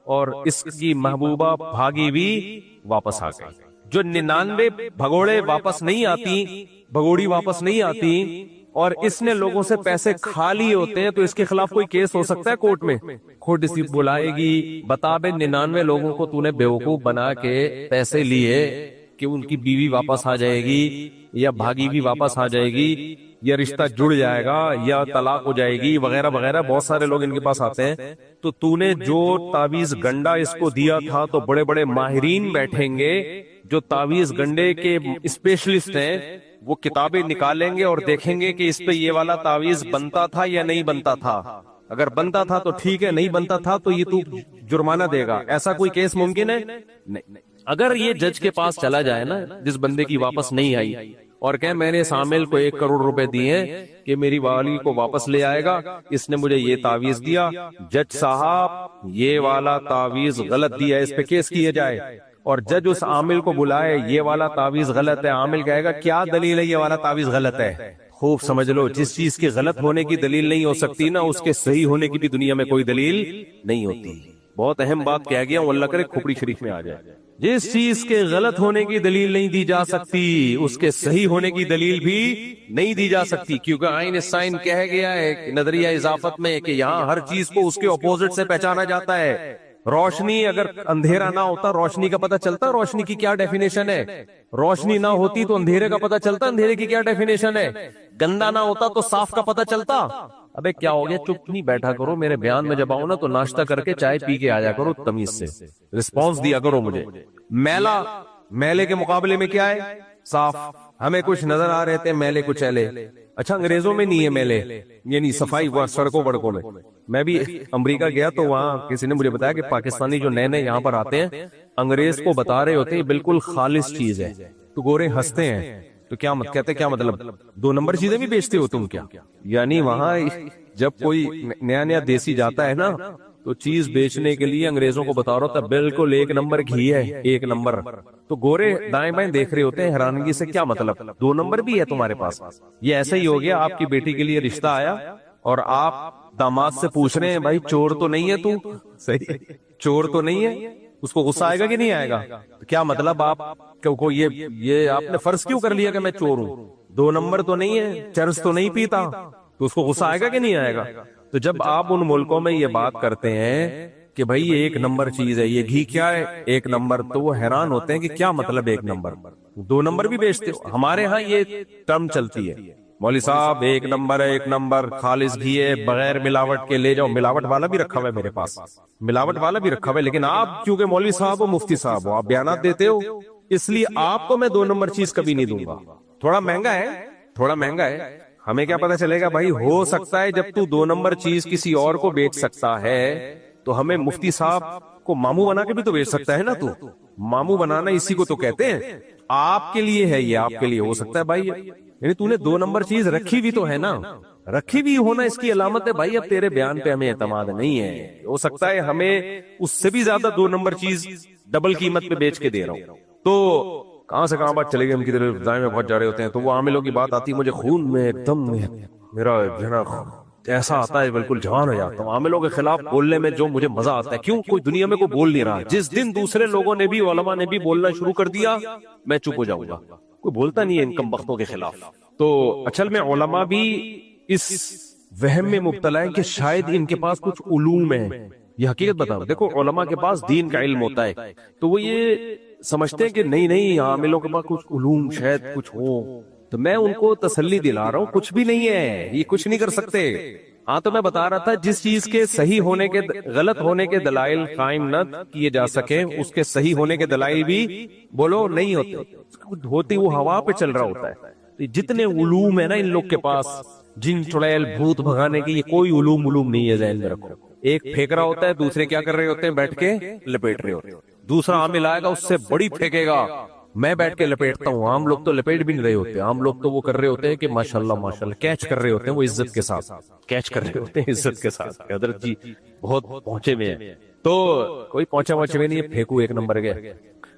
اور اس کی محبوبہ بھاگی بھی واپس آ گئی. جو 99 بھگوڑے واپس نہیں آتی, بھگوڑی واپس نہیں آتی, اور اس نے لوگوں سے پیسے کھا لیے ہوتے ہیں, تو اس کے خلاف کوئی کیس ہو سکتا ہے کورٹ میں؟ کورٹ اس کی بلائے گی, بتا بے 99 لوگوں کو تو نے بیوقوف بنا کے پیسے لیے کہ ان کی بیوی واپس آ جائے گی, یا بھاگی بھی واپس آ جائے گی, یا رشتہ جڑ جائے گا, یا طلاق ہو جائے گی, وغیرہ وغیرہ. بہت سارے لوگ ان کے پاس آتے ہیں. تو نے جو تعویذ گنڈا اس کو دیا تھا, تو بڑے بڑے ماہرین بیٹھیں گے جو تعویذ گنڈے کے اسپیشلسٹ ہیں, وہ کتابیں نکالیں گے اور دیکھیں گے کہ اس پہ یہ والا تعویذ بنتا تھا یا نہیں بنتا تھا. اگر بنتا تھا تو ٹھیک ہے, نہیں بنتا تھا تو یہ تو جرمانہ دے گا. ایسا کوئی کیس ممکن ہے؟ نہیں. اگر یہ جج کے پاس چلا جائے نا, جس بندے کی واپس نہیں آئی, اور کہ میں نے اس عامل کو 1 کروڑ روپے دیے کہ میری والی کو واپس لے آئے گا, اس نے مجھے یہ تعویذ دیا, جج صاحب یہ والا تعویذ غلط دیا, اس پہ کیس کیا جائے. اور جج اس عامل کو بلائے, یہ والا تعویذ غلط ہے. عامل کہے گا کیا دلیل ہے یہ والا تعویذ غلط ہے؟ خوب سمجھ لو, جس چیز کے غلط ہونے کی دلیل نہیں ہو سکتی نا, اس کے صحیح ہونے کی بھی دنیا میں کوئی دلیل نہیں ہوتی. بہت اہم بات کہہ گیا ہوں, اللہ کرے کھوپڑی شریف میں آ جائے. جس چیز کے غلط ہونے کی دلیل نہیں دی جا سکتی, اس کے صحیح ہونے کی دلیل بھی نہیں دی جا سکتی, کیونکہ آئنسٹائن کہہ گیا ہے نظریہ اضافت میں کہ یہاں ہر چیز کو اس کے اپوزٹ سے پہچانا جاتا ہے. روشنی, اگر اندھیرا نہ ہوتا روشنی کا پتہ چلتا روشنی کی کیا ڈیفینیشن ہے؟ روشنی نہ ہوتی تو اندھیرے کا پتہ چلتا اندھیرے کی کیا ڈیفینیشن ہے؟ گندا نہ ہوتا تو صاف کا پتہ چلتا. ابے کیا ہو گیا, چپ نہیں بیٹھا کرو, میرے بیان میں جب آؤ نا تو ناشتہ کر کے چائے پی کے آیا کرو, تمیز سے رسپانس دیا کرو مجھے. میلا, میلے کے مقابلے میں کیا ہے؟ صاف. ہمیں کچھ نظر آ رہے تھے میلے کچیلے. اچھا انگریزوں میں نہیں ہے میلے, یعنی صفائی سڑکوں وڑکوں میں. میں بھی امریکہ گیا تو وہاں کسی نے مجھے بتایا کہ پاکستانی جو نئے نئے یہاں پر آتے ہیں, انگریز کو بتا رہے ہوتے ہیں بالکل خالص چیز ہے. تو گورے ہنستے ہیں, تو کیا کہتے کیا مطلب 2 نمبر چیزیں بھی بیچتے ہو تم کیا؟ یعنی وہاں جب کوئی نیا نیا دیسی جاتا ہے نا تو چیز بیچنے کے لیے انگریزوں کو بتا رہا تھا بالکل 1 نمبر گھی ہے، 1 نمبر. تو گورے دائیں بائیں دیکھ رہے ہوتے ہیں حیرانگی سے، کیا مطلب 2 نمبر بھی ہے تمہارے پاس؟ یہ ایسا ہی ہو گیا، آپ کی بیٹی کے لیے رشتہ آیا اور آپ داماد سے پوچھ رہے ہیں بھائی چور تو نہیں ہے تو؟ صحیح، چور تو نہیں ہے؟ اس کو غصہ آئے گا کہ نہیں آئے گا؟ تو کیا مطلب آپ کو یہ آپ نے فرض کیوں کر لیا کہ میں چور ہوں؟ 2 نمبر تو نہیں ہے، چرس تو نہیں پیتا، تو اس کو غصہ آئے گا کہ نہیں آئے گا؟ تو جب آپ ان ملکوں میں یہ بات کرتے ہیں کہ بھائی یہ 1 نمبر چیز ہے، یہ گھی کیا ہے 1 نمبر، تو وہ حیران ہوتے ہیں کہ کیا مطلب 1 نمبر، 2 نمبر بھی بیچتے ہو؟ ہمارے ہاں یہ ٹرم چلتی ہے، مولوی صاحب 1 نمبر ہے، 1 نمبر خالص گھی ہے بغیر ملاوٹ کے لے جاؤ. ملاوٹ والا بھی رکھا ہوا ہے میرے پاس، ملاوٹ والا بھی رکھا ہوا ہے، لیکن آپ کیونکہ مولوی صاحب ہو، مفتی صاحب ہو، آپ بیانات دیتے ہو، اس لیے آپ کو میں 2 نمبر چیز کبھی نہیں دوں گا. تھوڑا مہنگا ہے، تھوڑا مہنگا ہے، ہمیں کیا پتا چلے گا بھائی؟ ہو سکتا ہے جب تو 2 نمبر چیز کسی اور کو بیچ سکتا ہے تو ہمیں مفتی صاحب کو ماموں بنا کے بھی تو بیچ سکتا ہے نا. تو ماموں بنانا اسی کو تو کہتے ہیں. آپ کے لیے ہے یہ، آپ کے لیے ہو سکتا ہے بھائی، یعنی تو نے 2 نمبر چیز رکھی بھی تو ہے نا، رکھی بھی ہونا اس کی علامت ہے بھائی. اب تیرے بیان پہ ہمیں اعتماد نہیں ہے، ہو سکتا ہے ہمیں اس سے بھی زیادہ 2 نمبر چیز ڈبل قیمت پہ بیچ کے دے رہا ہوں. تو کہاں سے کہاں بات چلے گی، ہم کی طرف دائیں میں پہنچ جا رہے ہوتے ہیں. تو وہ عاملوں کی بات آتی ہے، مجھے خون میں ایک دم میرا ایسا آتا ہے، بالکل جوان ہو جاتا ہوں. عاملوں کے خلاف بولنے میں جو مجھے مزہ آتا ہے، کیوں؟ کوئی دنیا میں کوئی بول نہیں رہا. جس دن دوسرے لوگوں نے بھی، علماء نے بھی بولنا شروع کر دیا، میں چپ ہو جاؤں گا. کوئی بولتا نہیں ہے ان کم بختوں کے خلاف. تو اصل میں علماء بھی اس وہم میں مبتلا ہے کہ شاید ان کے پاس کچھ علوم ہیں. یہ حقیقت بتاؤ، دیکھو علماء کے پاس دین کا علم ہوتا ہے، تو وہ یہ سمجھتے ہیں کہ نہیں عاملوں کے پاس کچھ علوم شاید کچھ ہو. تو میں ان کو تسلی دلا رہا ہوں کچھ بھی نہیں ہے، یہ کچھ نہیں کر سکتے. ہاں تو میں بتا رہا تھا جس چیز کے صحیح ہونے کے غلط ہونے کے دلائل قائم نہ کیے جا سکیں، اس کے صحیح ہونے کے دلائل بھی بولو نہیں ہوتی وہ ہوا پہ چل رہا ہوتا ہے. جتنے علوم ہیں نا ان لوگ کے پاس، جن چڑیل بھوت بھگانے کی، یہ کوئی علوم نہیں ہے، ذہن میں رکھو. ایک پھینک رہا ہوتا ہے، دوسرے کیا کر رہے ہوتے ہیں؟ بیٹھ کے لپیٹ رہے ہوتے ہیں. دوسرا عامل آئے گا اس سے بڑی پھینکے گا، میں بیٹھ کے لپیٹتا ہوں. عام لوگ تو لپیٹ بھی نہیں رہے ہوتے، عام لوگ تو وہ کر رہے ہوتے ہیں کہ ماشاءاللہ کیچ کر رہے ہوتے ہیں، وہ عزت کے ساتھ کیچ کر رہے ہوتے ہیں، عزت کے ساتھ. حضرت جی بہت پہنچے ہوئے ہیں، تو کوئی پہنچا ہوئے نہیں ہے، پھینکو 1 نمبر گئے.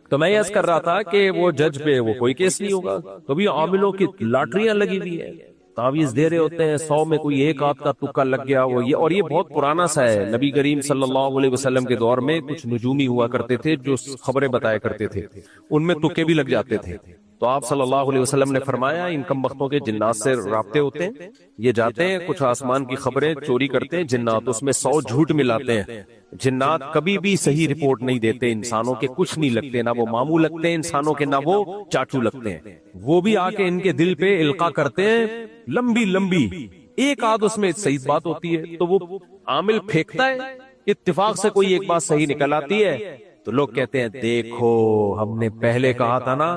تو میں یہ کر رہا تھا کہ وہ جج پہ وہ کوئی کیس نہیں ہوگا. تو بھی عاملوں کی لاٹریاں لگی ہوئی ہیں، تعویذ دے رہے ہوتے ہیں، 100 میں کوئی 1 آدھ کا تکا لگ گیا. وہ یہ، اور یہ بہت پرانا سا ہے. نبی کریم صلی اللہ علیہ وسلم کے دور میں کچھ نجومی ہوا کرتے تھے جو خبریں بتایا کرتے تھے، ان میں تکے بھی لگ جاتے تھے. تو آپ صلی اللہ علیہ وسلم نے فرمایا ان کم بختوں کے جنات سے رابطے ہوتے ہیں، یہ جاتے ہیں کچھ آسمان کی خبریں چوری کرتے ہیں جنات، اس میں 100 جھوٹ ملاتے ہیں. جنات کبھی بھی صحیح رپورٹ نہیں دیتے، انسانوں کے کچھ نہیں لگتے، نہ وہ ماموں لگتے ہیں انسانوں کے، نہ وہ چاچو لگتے ہیں. وہ بھی آ کے ان کے دل پہ القا کرتے ہیں لمبی 1 آدھ اس میں صحیح بات ہوتی ہے. تو وہ عامل پھینکتا ہے، اتفاق سے کوئی ایک بات صحیح نکل آتی ہے، تو لوگ کہتے ہیں دیکھو ہم نے پہلے کہا تھا نا،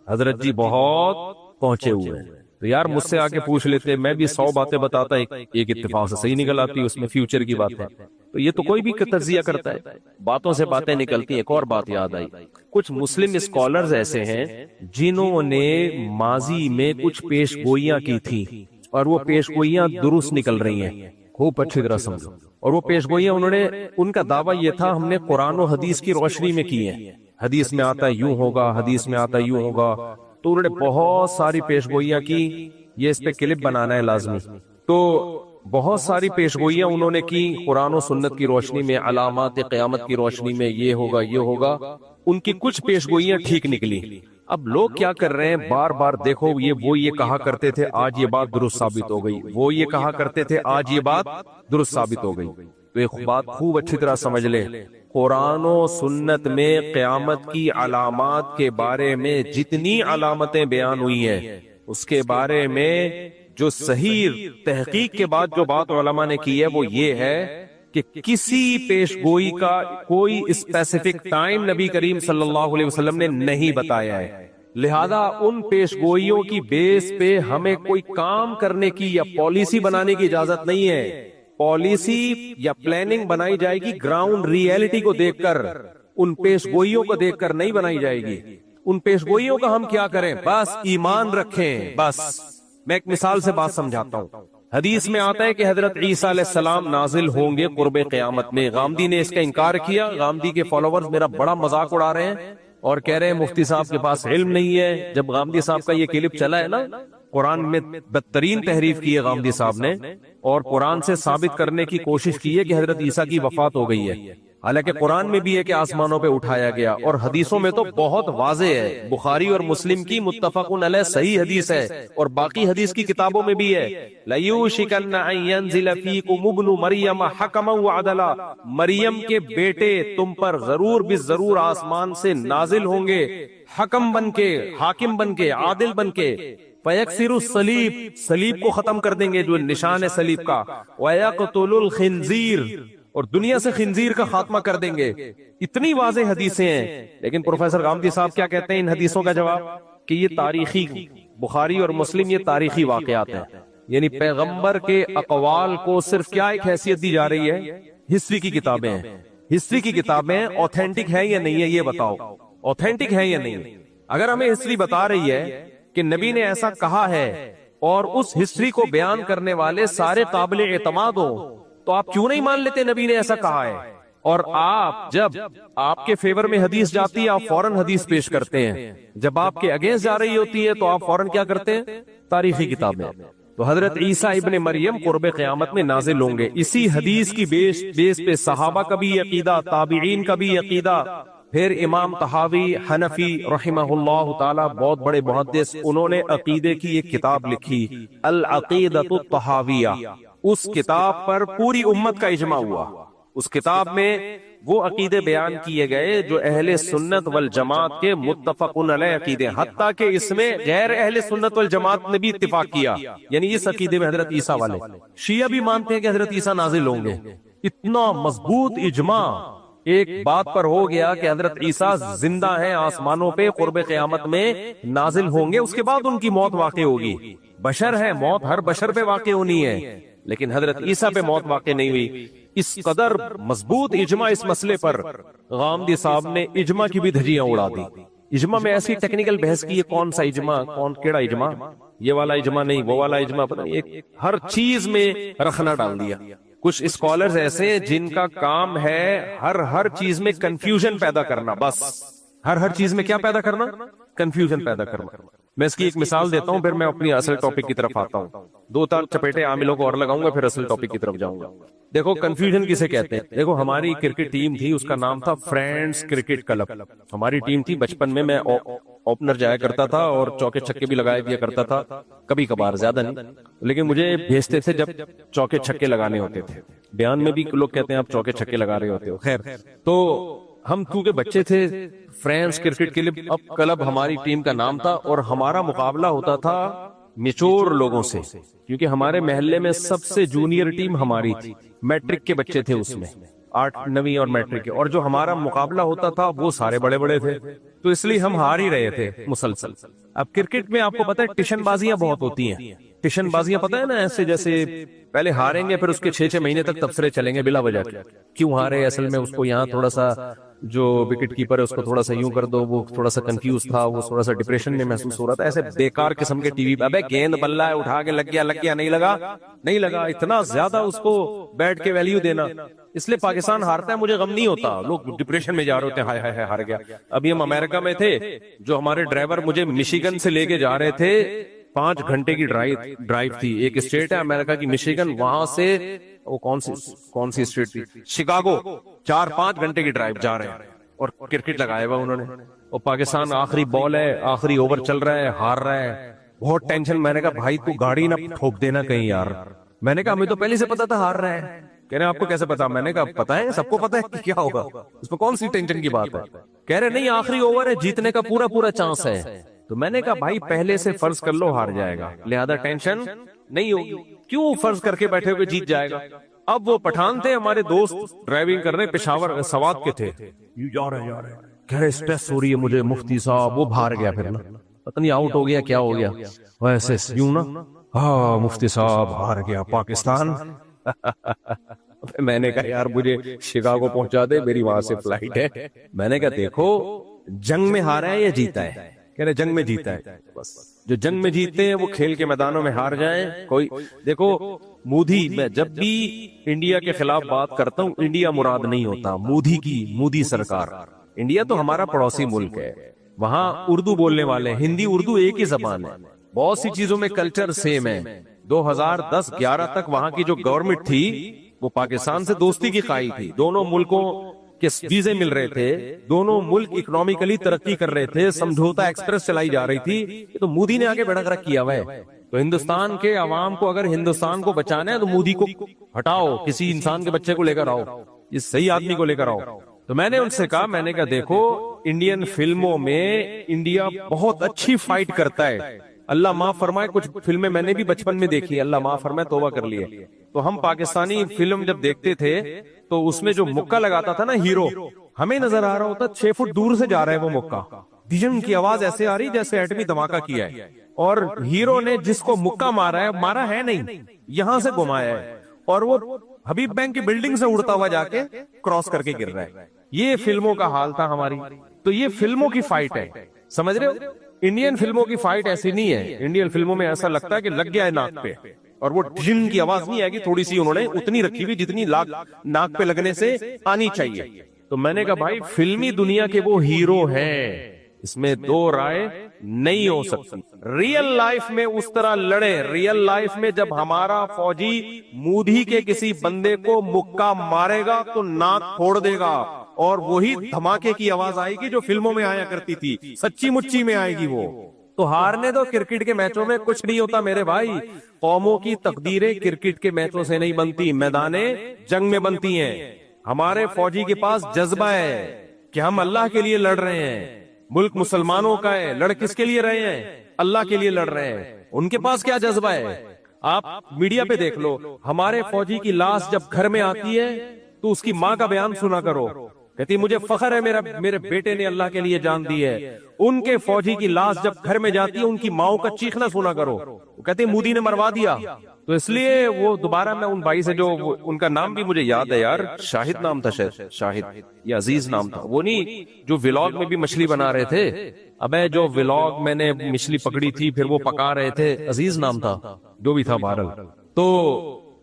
حضرت جی بہت پہنچے ہوئے ہیں. تو یار مجھ سے آ کے پوچھ لیتے، میں بھی 100 باتیں بتاتا، ایک اتفاق سے صحیح نکل آتی، اس میں فیوچر کی بات ہے. تو یہ تو کوئی بھی تجزیہ کرتا ہے، باتوں سے باتیں نکلتی ہیں. ایک اور بات یاد آئی، کچھ مسلم اسکالرز ایسے ہیں جنہوں نے ماضی میں کچھ پیش گوئیاں کی تھی، اور وہ پیش گوئیاں درست نکل رہی ہیں، خوب اچھی طرح سمجھو. اور وہ پیش گوئیاں ان کا دعویٰ یہ تھا ہم نے قرآن و حدیث کی روشنی میں کی ہیں، حدیث میں آتا یوں ہوگا، حدیث میں آتا یوں ہوگا. تو انہوں نے بہت ساری پیش گوئیاں کی، یہ اس پہ کلپ بنانا ہے لازمی. تو بہت ساری پیش گوئیاں انہوں نے کی قرآن و سنت کی روشنی میں، علامات قیامت کی روشنی میں، یہ ہوگا یہ ہوگا. ان کی کچھ پیش گوئیاں ٹھیک نکلی. اب لوگ کیا کر رہے ہیں، بار بار دیکھو وہ یہ کہا کرتے تھے، آج یہ بات درست ثابت ہو گئی، وہ یہ کہا کرتے تھے، آج یہ بات درست ثابت ہو گئی. تو ایک بات خوب اچھی طرح سمجھ لیں، قرآن و سنت میں قیامت کی علامات کے بارے میں جتنی علامتیں بیان ہوئی ہیں، اس کے بارے میں جو صحیح تحقیق کے بعد جو بات علماء نے کی ہے وہ یہ ہے کہ کسی پیش گوئی کا کوئی اسپیسیفک ٹائم نبی کریم صلی اللہ علیہ وسلم نے نہیں بتایا ہے. لہذا ان پیش گوئیوں کی بیس پہ ہمیں کوئی کام کرنے کی یا پالیسی بنانے کی اجازت نہیں ہے. پالیسی یا پلاننگ بنائی جائے گی گراؤنڈ ریئلٹی کو دیکھ کر، ان پیش گوئیوں کو دیکھ کر نہیں بنائی جائے گی. ان پیش گوئیوں کا ہم کیا کریں، بس ایمان رکھیں. بس میں ایک مثال سے بات سمجھاتا ہوں. حدیث میں آتا ہے کہ حضرت عیسیٰ علیہ السلام نازل ہوں گے قرب قیامت میں. غامدی نے اس کا انکار کیا. غامدی کے فالوورز میرا بڑا مذاق اڑا رہے ہیں اور کہہ رہے ہیں مفتی صاحب کے پاس علم نہیں ہے. جب غامدی صاحب کا یہ کلپ چلا ہے نا، قرآن میں بدترین تحریف کی ہے غامدی صاحب نے، اور قرآن سے ثابت کرنے کی کوشش کی ہے کہ حضرت عیسیٰ کی وفات ہو گئی ہے، حالانکہ قرآن میں بھی ہے کہ آسمانوں پہ اٹھایا گیا، اور حدیثوں میں تو بہت واضح ہے. بخاری اور مسلم کی متفق علیہ صحیح حدیث ہے، اور باقی حدیث کی کتابوں میں بھی ہے. لَيُوشِكَنَّ أَن يَنزِلَ فِيكُمُ ابْنُ مَرْيَمَ حَكَمًا وَعَدْلًا، مریم کے بیٹے تم پر ضرور بالضرور آسمان سے نازل ہوں گے، حکم بن کے، حاکم بن کے، عادل بن کے. فَيَكْسِرُ الصَّلِيبَ، صلیب کو ختم کر دیں گے جو نشان ہے صلیب کا. وَيَقْتُلُ الْخِنزِيرَ، اور دنیا سے خنزیر کا خاتمہ کر دیں گے. اتنی واضح حدیثیں ہیں. لیکن پروفیسر غامدی صاحب کیا کہتے ہیں ان حدیثوں کا جواب؟ کہ یہ تاریخی، بخاری اور مسلم یہ تاریخی واقعات ہیں. یعنی پیغمبر کے اقوال کو صرف کیا ایک حیثیت دی جا رہی ہے؟ ہسٹری کی کتابیں ہیں. ہسٹری کی کتابیں اوتھینٹک ہیں یا نہیں ہے یہ بتاؤ. اوتھینٹک ہیں یا نہیں؟ اگر ہمیں ہسٹری بتا رہی ہے کہ نبی نے ایسا کہا ہے اور اس ہسٹری کو بیان کرنے والے سارے قابل اعتماد ہوں، تو آپ کیوں نہیں مان لیتے نبی نے ایسا کہا ہے؟ اور آپ جب آپ کے فیور میں حدیث جاتی ہے آپ فوراً حدیث پیش کرتے ہیں، جب آپ کے اگینسٹ جا رہی ہوتی ہے تو آپ فوراً کیا کرتے ہیں؟ تاریخی کتابیں. تو حضرت عیسیٰ ابن مریم قرب قیامت میں نازل ہوں گے. اسی حدیث کی بیس پہ صحابہ کا بھی عقیدہ، تابعین کا بھی عقیدہ. پھر امام طحاوی حنفی رحمہ اللہ تعالی بہت بڑے محدث، انہوں نے عقیدے کی ایک کتاب لکھی العقیدۃ الطحاویہ. اس کتاب پر پوری امت کا اجماع ہوا. اس کتاب میں وہ عقیدے بیان کیے گئے جو اہل سنت والجماعت کے متفق علیہ عقیدے، حتیٰ کہ اس میں غیر اہل سنت والجماعت نے بھی اتفاق کیا. یعنی اس عقیدے میں حضرت عیسیٰ والے شیعہ بھی مانتے ہیں کہ حضرت عیسیٰ نازل ہوں گے. اتنا مضبوط اجماع ایک بات پر ہو گیا کہ حضرت عیسیٰ زندہ ہیں، آسمانوں پہ قرب قیامت میں نازل ہوں گے. اس کے بعد ان کی موت واقع ہوگی. بشر ہے، موت ہر بشر پہ واقع ہونی ہے، لیکن حضرت عیسیٰ پہ موت واقع نہیں ہوئی. اس قدر مضبوط اجماع اس مسئلے پر غامدی صاحب نے اجماع کی بھی دھجیاں اڑا دی. اجماع میں ایسی ٹیکنیکل بحث کی ہے، کون سا اجماع، کیڑا اجماع، یہ والا اجماع نہیں، وہ والا اجماع، پتہ نہیں، ہر چیز میں رخنا ڈال دیا. کچھ اسکالرز ایسے ہیں جن کا کام ہے ہر چیز میں کنفیوژن پیدا کرنا. بس ہر چیز میں کیا پیدا کرنا؟ کنفیوژن پیدا کرنا. میں اس کی ایک مثال دیتا ہوں، پھر میں اپنی اصل ٹاپک کی طرف آتا ہوں. 2-4 چپیٹے عاملوں کو اور لگاؤں گا، پھر اصل ٹاپک کی طرف جاؤں گا. دیکھو کنفیوژن کسے کہتے ہیں. دیکھو ہماری کرکٹ ٹیم تھی، اس کا نام تھا فرینڈز کرکٹ کلب. ہماری ٹیم تھی، بچپن میں اوپنر جایا کرتا تھا اور چوکے چھکے بھی لگایا دیا کرتا تھا، کبھی کبھار، زیادہ نہیں. لیکن مجھے بھیجتے تھے جب چوکے چھکے لگانے ہوتے تھے. بیان میں بھی لوگ کہتے ہیں آپ چوکے چھکے لگا رہے ہوتے ہو. خیر، تو ہم کیونکہ بچے تھے، فرینڈز کرکٹ کلب ہماری ٹیم کا نام تھا، اور ہمارا مقابلہ ہوتا تھا میچور لوگوں سے، کیونکہ ہمارے محلے میں سب سے جونیئر ٹیم ہماری تھی. میٹرک کے بچے تھے اس میں، 8 9ویں اور میٹرک کے، اور جو ہمارا مقابلہ ہوتا تھا وہ سارے بڑے بڑے تھے، تو اس لیے ہم ہار ہی رہے تھے مسلسل. اب کرکٹ میں آپ کو پتا ہے ٹیشن بازیاں بہت ہوتی ہیں. ٹیشن بازیاں پتا ہے نا، ایسے جیسے پہلے ہاریں گے پھر اس کے 6 مہینے تک تبصرے چلیں گے بلا وجہ. کیوں ہارے؟ اصل میں اس کو یہاں تھوڑا سا جو وکٹ کیپر ہے اس کو تھوڑا سا یوں کر دو، وہ تھوڑا سا کنفیوز تھا، وہ تھوڑا سا ڈپریشن میں محسوس ہو رہا تھا. ایسے بیکار قسم کے ٹی وی پہ ابے گیند بلہ ہے، اٹھا کے لگ گیا نہیں لگا، اتنا زیادہ اس کو بیٹ کے ویلیو دینا. اس لیے پاکستان ہارتا ہے مجھے غم نہیں ہوتا، لوگ ڈپریشن میں جا رہے ہوتے ہیں، ہائے ہائے ہار گیا. ابھی ہم امریکہ میں تھے، جو ہمارے ڈرائیور مجھے مشیگن سے لے کے جا رہے تھے، 5 گھنٹے کی ڈرائیو تھی. ایک اسٹیٹ ہے امریکہ کی مشیگن، وہاں سے وہ کون سی اسٹیٹ تھی، شکاگو. 4-5 گھنٹے کی ڈرائیو جا رہے ہیں، اور کرکٹ لگایا ہوا انہوں نے. اور پاکستان آخری بال ہے، آخری اوور چل رہا ہے، ہار رہا ہے، بہت ٹینشن. میں نے کہا بھائی تو گاڑی نہ ٹھوک دینا کہیں یار. میں نے کہا ہمیں تو پہلے سے پتا تھا ہار رہا ہے. کہہ رہے ہیں آپ کو کیسے پتا؟ میں نے کہا پتا ہے، سب کو پتا ہے کہ کیا ہوگا، اس میں کون سی ٹینشن کی بات ہے. کہہ رہے نہیں آخری اوور ہے، جیتنے کا پورا چانس ہے. تو میں نے کہا بھائی پہلے سے فرض کر لو ہار جائے گا، لہذا ٹینشن نہیں ہوگی، کیوں فرض کر کے بیٹھے ہوئے جیت جائے گا. اب وہ پٹھان تھے ہمارے دوست، ڈرائیونگ کر رہے، پشاور سوات کے تھے، جا رہے کہہ رہے اسٹریس ہو رہی ہے مجھے مفتی صاحب. وہ بھار گیا، پھر نا پتہ نہیں آؤٹ ہو گیا کیا ہو گیا، ویسے یوں نا، ہاں مفتی صاحب ہار گیا پاکستان. میں نے کہا یار مجھے شکاگو پہنچا دے، میری وہاں سے فلائٹ ہے. میں نے کہا دیکھو جنگ میں ہارا ہے یا جیتا ہے، کہہ رہے جنگ میں جیتا ہے. بس جو جنگ میں جیتے ہیں وہ کھیل کے میدانوں میں ہار جائیں. کوئی دیکھو مودی، میں جب بھی انڈیا کے خلاف بات کرتا ہوں انڈیا مراد نہیں ہوتا، مودی سرکار. انڈیا تو ہمارا پڑوسی ملک ہے، وہاں اردو بولنے والے، ہندی اردو ایک ہی زبان ہے، بہت سی چیزوں میں کلچر سیم ہے. 2010-11 تک وہاں کی جو گورنمنٹ تھی وہ پاکستان سے دوستی کی قائل تھی، دونوں ملکوں کے ویزے مل رہے تھے، دونوں ملک اکنامکلی ترقی کر رہے تھے، سمجھوتا ایکسپریس چلائی جا رہی تھی. یہ تو مودی نے آگے بڑھا کر کیا ہوا ہے. تو ہندوستان کے عوام کو اگر ہندوستان کو بچانا ہے تو مودی کو ہٹاؤ، کسی انسان کے بچے کو لے کر آؤ، اس صحیح آدمی کو لے کر آؤ. تو میں نے ان سے کہا، میں نے کہا دیکھو انڈین فلموں میں انڈیا بہت اچھی فائٹ کرتا ہے، اللہ معاف فرمائے کچھ فلمیں میں نے بھی بچپن میں دیکھی، اللہ معاف فرمائے، توبہ کر لیے. تو ہم پاکستانی فلم جب دیکھتے تھے تو اس میں جو مکہ لگاتا تھا نا ہیرو، ہمیں نظر آ رہا ہوتا 6 فٹ دور سے جا رہا ہے وہ مکہ، ڈیجن کی آواز ایسے آ رہی جیسے ایٹمی دھماکہ کیا ہے، اور ہیرو نے جس کو مکہ مارا ہے نہیں، یہاں سے گھمایا ہے، اور وہ حبیب بینک کی بلڈنگ سے اڑتا ہوا جا کے کراس کر کے گر رہا ہے. یہ فلموں کا حال تھا ہماری. تو یہ فلموں کی فائٹ ہے، سمجھ رہے ہو؟ انڈین فلموں کی فائٹ ایسی نہیں ہے. انڈین فلموں میں ایسا لگتا ہے کہ لگ گیا ہے ناک پہ، اور وہ ڈھن کی آواز نہیں آئے گی، تھوڑی سی انہوں نے اتنی رکھی ہوئی جتنی ناک پہ لگنے سے آنی چاہیے. تو میں نے کہا بھائی فلمی دنیا کے وہ ہیرو ہیں، اس میں دو رائے نہیں ہو سکتی. ریئل لائف میں اس طرح لڑے، ریئل لائف میں جب ہمارا فوجی مودی کے کسی بندے کو مکہ مارے گا تو ناک پھوڑ دے گا، اور وہی دھماکے کی آواز آئے گی جو فلموں میں آیا کرتی تھی، سچی مچی میں آئے گی وہ. تو ہارنے دو، کرکٹ کے میچوں میں کچھ نہیں ہوتا میرے بھائی. قوموں کی تقدیریں کرکٹ کے میچوں سے نہیں بنتی، میدان جنگ میں بنتی ہیں. ہمارے فوجی کے پاس جذبہ ہے کہ ہم اللہ کے لیے لڑ رہے ہیں، ملک مسلمانوں کا ہے، لڑ کس کے لیے رہے ہیں؟ اللہ کے لیے لڑ رہے ہیں. ان کے پاس کیا جذبہ ہے؟ آپ میڈیا پہ دیکھ لو، ہمارے فوجی کی لاش جب گھر میں آتی ہے تو اس کی ماں کا بیان سنا کرو، کہتی مجھے فخر ہے میرے بیٹے نے اللہ کے لیے جان دی ہے. ان کے فوجی کی لاش جب گھر میں جاتی ہے ان کی ماؤں کا چیخنا سنا کرو، وہ کہتے ہیں مودی نے مروا دیا. تو اس لیے وہ دوبارہ میں ان بھائی سے، جو ان کا نام بھی مجھے یاد ہے یار، شاہد نام تھا، شاہد یا عزیز نام تھا، وہ نہیں جو ولاگ میں بھی مچھلی بنا رہے تھے. ابے جو ولاگ میں نے مچھلی پکڑی تھی پھر وہ پکا رہے تھے، عزیز نام تھا، جو بھی تھا بہرحال.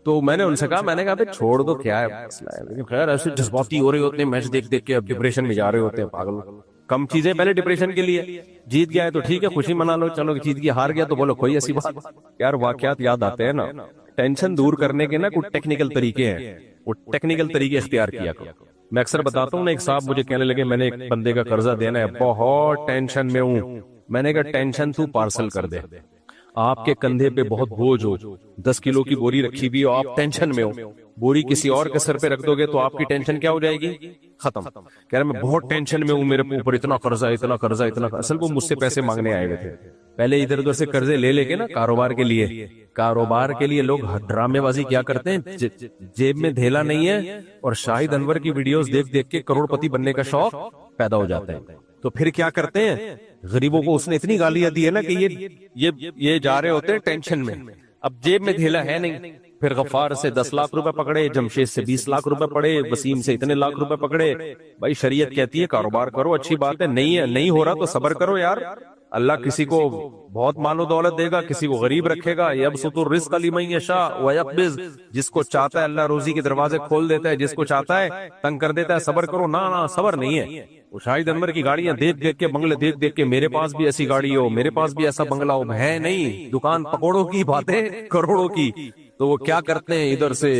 تو میں نے ان سے کہا، میں نے کہا چھوڑ دو کیا ہے مسئلہ ہے، لیکن خیر ایسے جذباتی ہو رہے ہوتے ہیں میچ دیکھ کے، اب ڈپریشن میں جا رہے ہوتے ہیں پاگل. کم چیزیں پہلے ڈپریشن کے لیے، جیت گیا ہے تو ٹھیک ہے خوشی منا لو، چلو جیت گیا، ہار گیا تو بولو کوئی ایسی بات. یار واقعات یاد آتے ہیں نا، ٹینشن دور کرنے کے نا کچھ ٹیکنیکل طریقے ہیں، وہ ٹیکنیکل طریقے اختیار کیا کرو. میں اکثر بتاتا ہوں نا، ایک صاحب مجھے کہنے لگے میں نے ایک بندے کا قرضہ دینا ہے، بہت ٹینشن میں ہوں. میں نے کہا ٹینشن تو پارسل کر دے، آپ کے کندھے پہ بہت بوجھ ہو، 10 کلو کی بوری رکھی بھی ہو، آپ ٹینشن میں ہو، بوری کسی اور کے سر پہ رکھ دو گے تو آپ کی ٹینشن کیا ہو جائے گی؟ ختم. کہہ رہا میں بہت ٹینشن میں ہوں، میرے اوپر اتنا قرضہ اتنا قرضہ اتنا. اصل وہ مجھ سے پیسے مانگنے آئے ہوئے تھے، پہلے ادھر ادھر سے قرضے لے کے نا کاروبار کے لیے لوگ ڈرامے بازی کیا کرتے ہیں، جیب میں دھیلا نہیں ہے اور شاہد انور کی ویڈیوز دیکھ کے کروڑ پتی بننے کا شوق پیدا ہو جاتا ہے. تو پھر کیا کرتے ہیں، غریبوں کو اس نے اتنی گالیاں دی ہے نا کہ یہ جا رہے ہوتے ہیں ٹینشن میں، اب جیب میں دھیلا ہے نہیں. پھر غفار سے 10 لاکھ روپے پکڑے، جمشید سے 20 لاکھ روپے پڑے، وسیم سے اتنے لاکھ روپے پکڑے. بھائی شریعت کہتی ہے کاروبار کرو، اچھی بات ہے، نہیں ہو رہا تو صبر کرو یار. اللہ کسی کو بہت مال و دولت دے گا، کسی کو غریب رکھے گا. یبسط الرزق لمن یشاء ویقبض، جس کو چاہتا ہے اللہ روزی کے دروازے کھول دیتا ہے، جس کو چاہتا ہے تنگ کر دیتا ہے. صبر کرو. نہ صبر نہیں ہے. وہ شاہد انور کی گاڑیاں دیکھ کے، بنگلے دیکھ کے میرے پاس بھی ایسی گاڑی ہو، میرے پاس بھی ایسا بنگلہ ہو، ہے نہیں. دکان پکوڑوں کی باتیں کروڑوں کی. تو وہ کیا کرتے ہیں، ادھر سے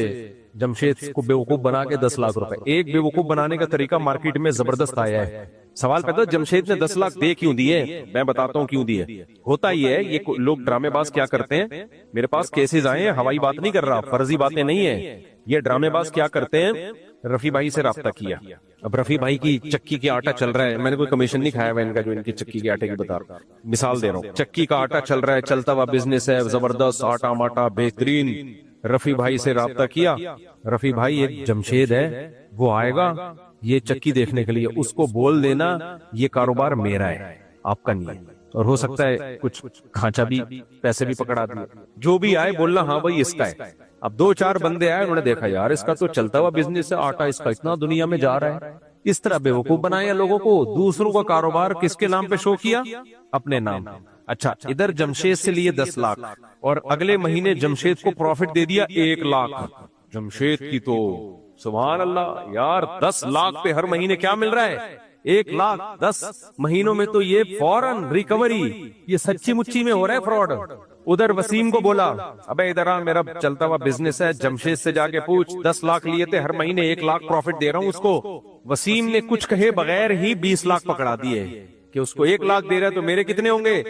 جمشید کو بیوقوف بنا کے 10 لاکھ روپے. ایک بیوقوف بنانے کا طریقہ مارکیٹ میں زبردست آیا ہے. سوال پیدا جمشید نے 10 لاکھ دے کیوں دیے؟ میں بتاتا ہوں کیوں دیے. ہوتا یہ ہے، یہ لوگ ڈرامے باز کیا کرتے ہیں، میرے پاس کیسز آئے ہیں، ہوائی بات نہیں کر رہا، فرضی باتیں نہیں ہیں. یہ ڈرامے باز کیا کرتے ہیں، رفیع بھائی سے رابطہ کیا. اب رفیع بھائی کی چکی کے آٹا چل رہا ہے، میں نے کوئی کمیشن نہیں کھایا ہوا ان کا، جو ان کی چکی کے آٹے کی بتا رہا ہوں، مثال دے رہا ہوں. چکی کا آٹا چل رہا ہے، چلتا ہوا بزنس ہے، زبردست آٹا ماٹا بہترین. رفیع بھائی سے رابطہ کیا. رفیع بھائی ایک جمشید ہے، وہ آئے گا یہ چکی دیکھنے کے لیے، اس کو بول دینا یہ کاروبار میرا ہے، آپ کا نہیں ہے. اور ہو سکتا ہے کچھ کھانچا بھی، پیسے بھی پکڑا دیا. جو بھی آئے بولنا ہاں بھائی اس کا ہے. اب 2-4 بندے آئے، انہوں نے دیکھا یار اس کا تو چلتا ہوا بزنس ہے، آٹا اس کا اتنا دنیا میں جا رہا ہے، اس طرح بیوقوف بنایا لوگوں کو. دوسروں کا کاروبار کس کے نام پہ شو کیا؟ اپنے نام. اچھا ادھر جمشید سے لیے 10 لاکھ اور اگلے مہینے جمشید کو پروفٹ دے دیا 1 لاکھ. جمشید کی تو سبحان اللہ یار 10 لاکھ پہ ہر مہینے کیا مل رہا ہے؟ 1 لاکھ. 10 مہینوں میں تو یہ فوراً ریکوری. یہ سچی مچی میں ہو رہا ہے فراڈ. ادھر وسیم کو بولا ابے ادھر آ, میرا چلتا ہوا بزنس ہے, جمشید سے جا کے پوچھ, 10 لاکھ لیے تھے, ہر مہینے 1 لاکھ پروفٹ دے رہا ہوں اس کو. وسیم نے کچھ کہے بغیر ہی 20 لاکھ پکڑا دیے کہ اس کو 1 لاکھ دے رہا ہے تو میرے کتنے ہوں گے؟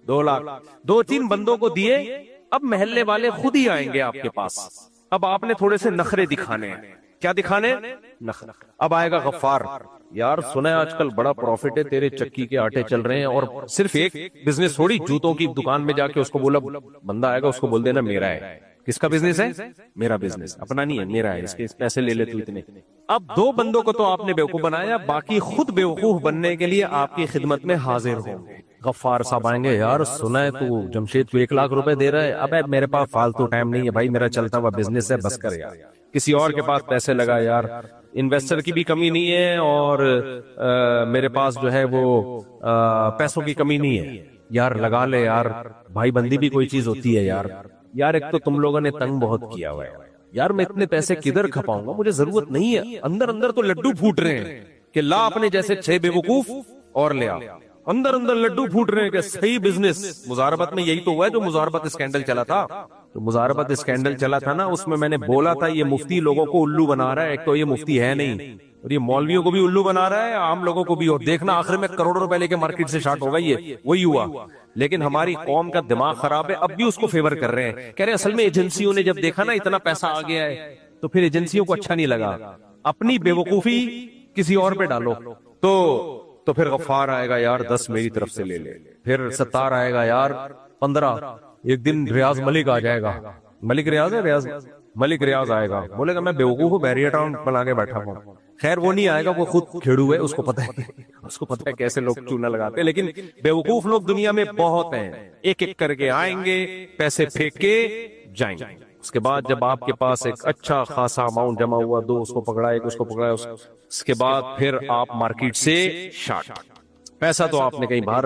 2 لاکھ. 2-3 بندوں کو دیے. اب محلے والے خود ہی آئیں گے آپ کے پاس. اب آپ نے تھوڑے سے نخرے دکھانے ہیں. کیا دکھانے؟ نخرے. اب آئے گا غفار, یار سنا ہے آج کل بڑا پروفٹ ہے, تیرے چکی کے آٹے چل رہے ہیں. اور صرف ایک بزنس تھوڑی, جوتوں کی دکان میں جا کے اس کو بولا, بندہ آئے گا اس کو بول دینا میرا ہے. کس کا بزنس ہے؟ میرا بزنس, اپنا نہیں ہے, میرا ہے, اس کے پیسے لے لے تو اتنے. اب 2 بندوں کو تو آپ نے بیوقوف بنایا, باقی خود بیوقوف بننے کے لیے آپ کی خدمت میں حاضر ہوں گے. غفار صاحب آئیں گے, یار سنا ہے تو جمشید کو 1 لاکھ روپے دے رہا ہے. اب میرے پاس فالتو ٹائم نہیں ہے بھائی, میرا چلتا ہوا بزنس ہے, بس کر یار, کسی اور کے پاس پیسے لگا یار. انویسٹر کی بھی کمی نہیں ہے اور میرے پاس جو ہے وہ پیسوں کی کمی نہیں ہے یار, لگا لے یار. بھائی بندی بھی کوئی چیز ہوتی ہے یار. یار ایک تو تم لوگوں نے تنگ بہت کیا ہوا ہے یار, میں اتنے پیسے کدھر کھپاؤں گا, مجھے ضرورت نہیں ہے. اندر اندر تو لڈو پھوٹ رہے ہیں کہ لا اپنے جیسے 6 بیوقوف اور لے آ. اندر اندر لڈو پھوٹ رہے ہیں کہ صحیح بزنس. مزاربت میں یہی تو ہوا ہے جو مزاربت اسکینڈل چلا تھا. تو مزاربت اسکینڈل چلا تھا نا, اس میں میں نے بولا تھا یہ مفتی لوگوں کو الو بنا رہا ہے. ایک تو یہ مفتی ہے نہیں, اور یہ مولویوں کو بھی الو بنا رہا ہے, عام لوگوں کو بھی. اور دیکھنا آخر میں کروڑوں روپے لے کے مارکیٹ سے شارٹ ہوگا, یہ وہی ہوا. لیکن ہماری قوم کا دماغ خراب ہے, اب بھی اس کو فیور کر رہے ہیں. کہہ رہے ہیں اصل میں ایجنسیوں نے جب دیکھا نا اتنا پیسہ آ گیا ہے تو پھر ایجنسیوں کو اچھا نہیں لگا, اپنی بیوقوفی کسی اور پہ ڈالو. تو پھر غفار آئے گا, یار 10 میری طرف سے لے لے. پھر ستار آئے گا, یار 15. ایک دن ریاض ملک آ جائے گا. ملک ریاض ہے, ریاض ملک ریاض آئے گا, بولے گا میں بیوقوف ہوں, بیریا ٹاؤن بنا کے بیٹھا ہوں. خیر وہ نہیں آئے گا, وہ خود کھیڑو ہے, اس کو پتہ ہے, اس کو پتہ ہے کیسے لوگ چونا لگاتے ہیں. لیکن بیوقوف لوگ دنیا میں بہت ہیں, ایک ایک کر کے آئیں گے, پیسے پھینک کے جائیں گے. اس کے بعد جب آپ کے پاس ایک اچھا خاصا اماؤنٹ جمع ہوا, 2 اس کو پکڑا, ایک اس کو پکڑا, اس کے بعد پھر آپ مارکیٹ سے شارٹ. پیسہ تو آپ نے کہیں باہر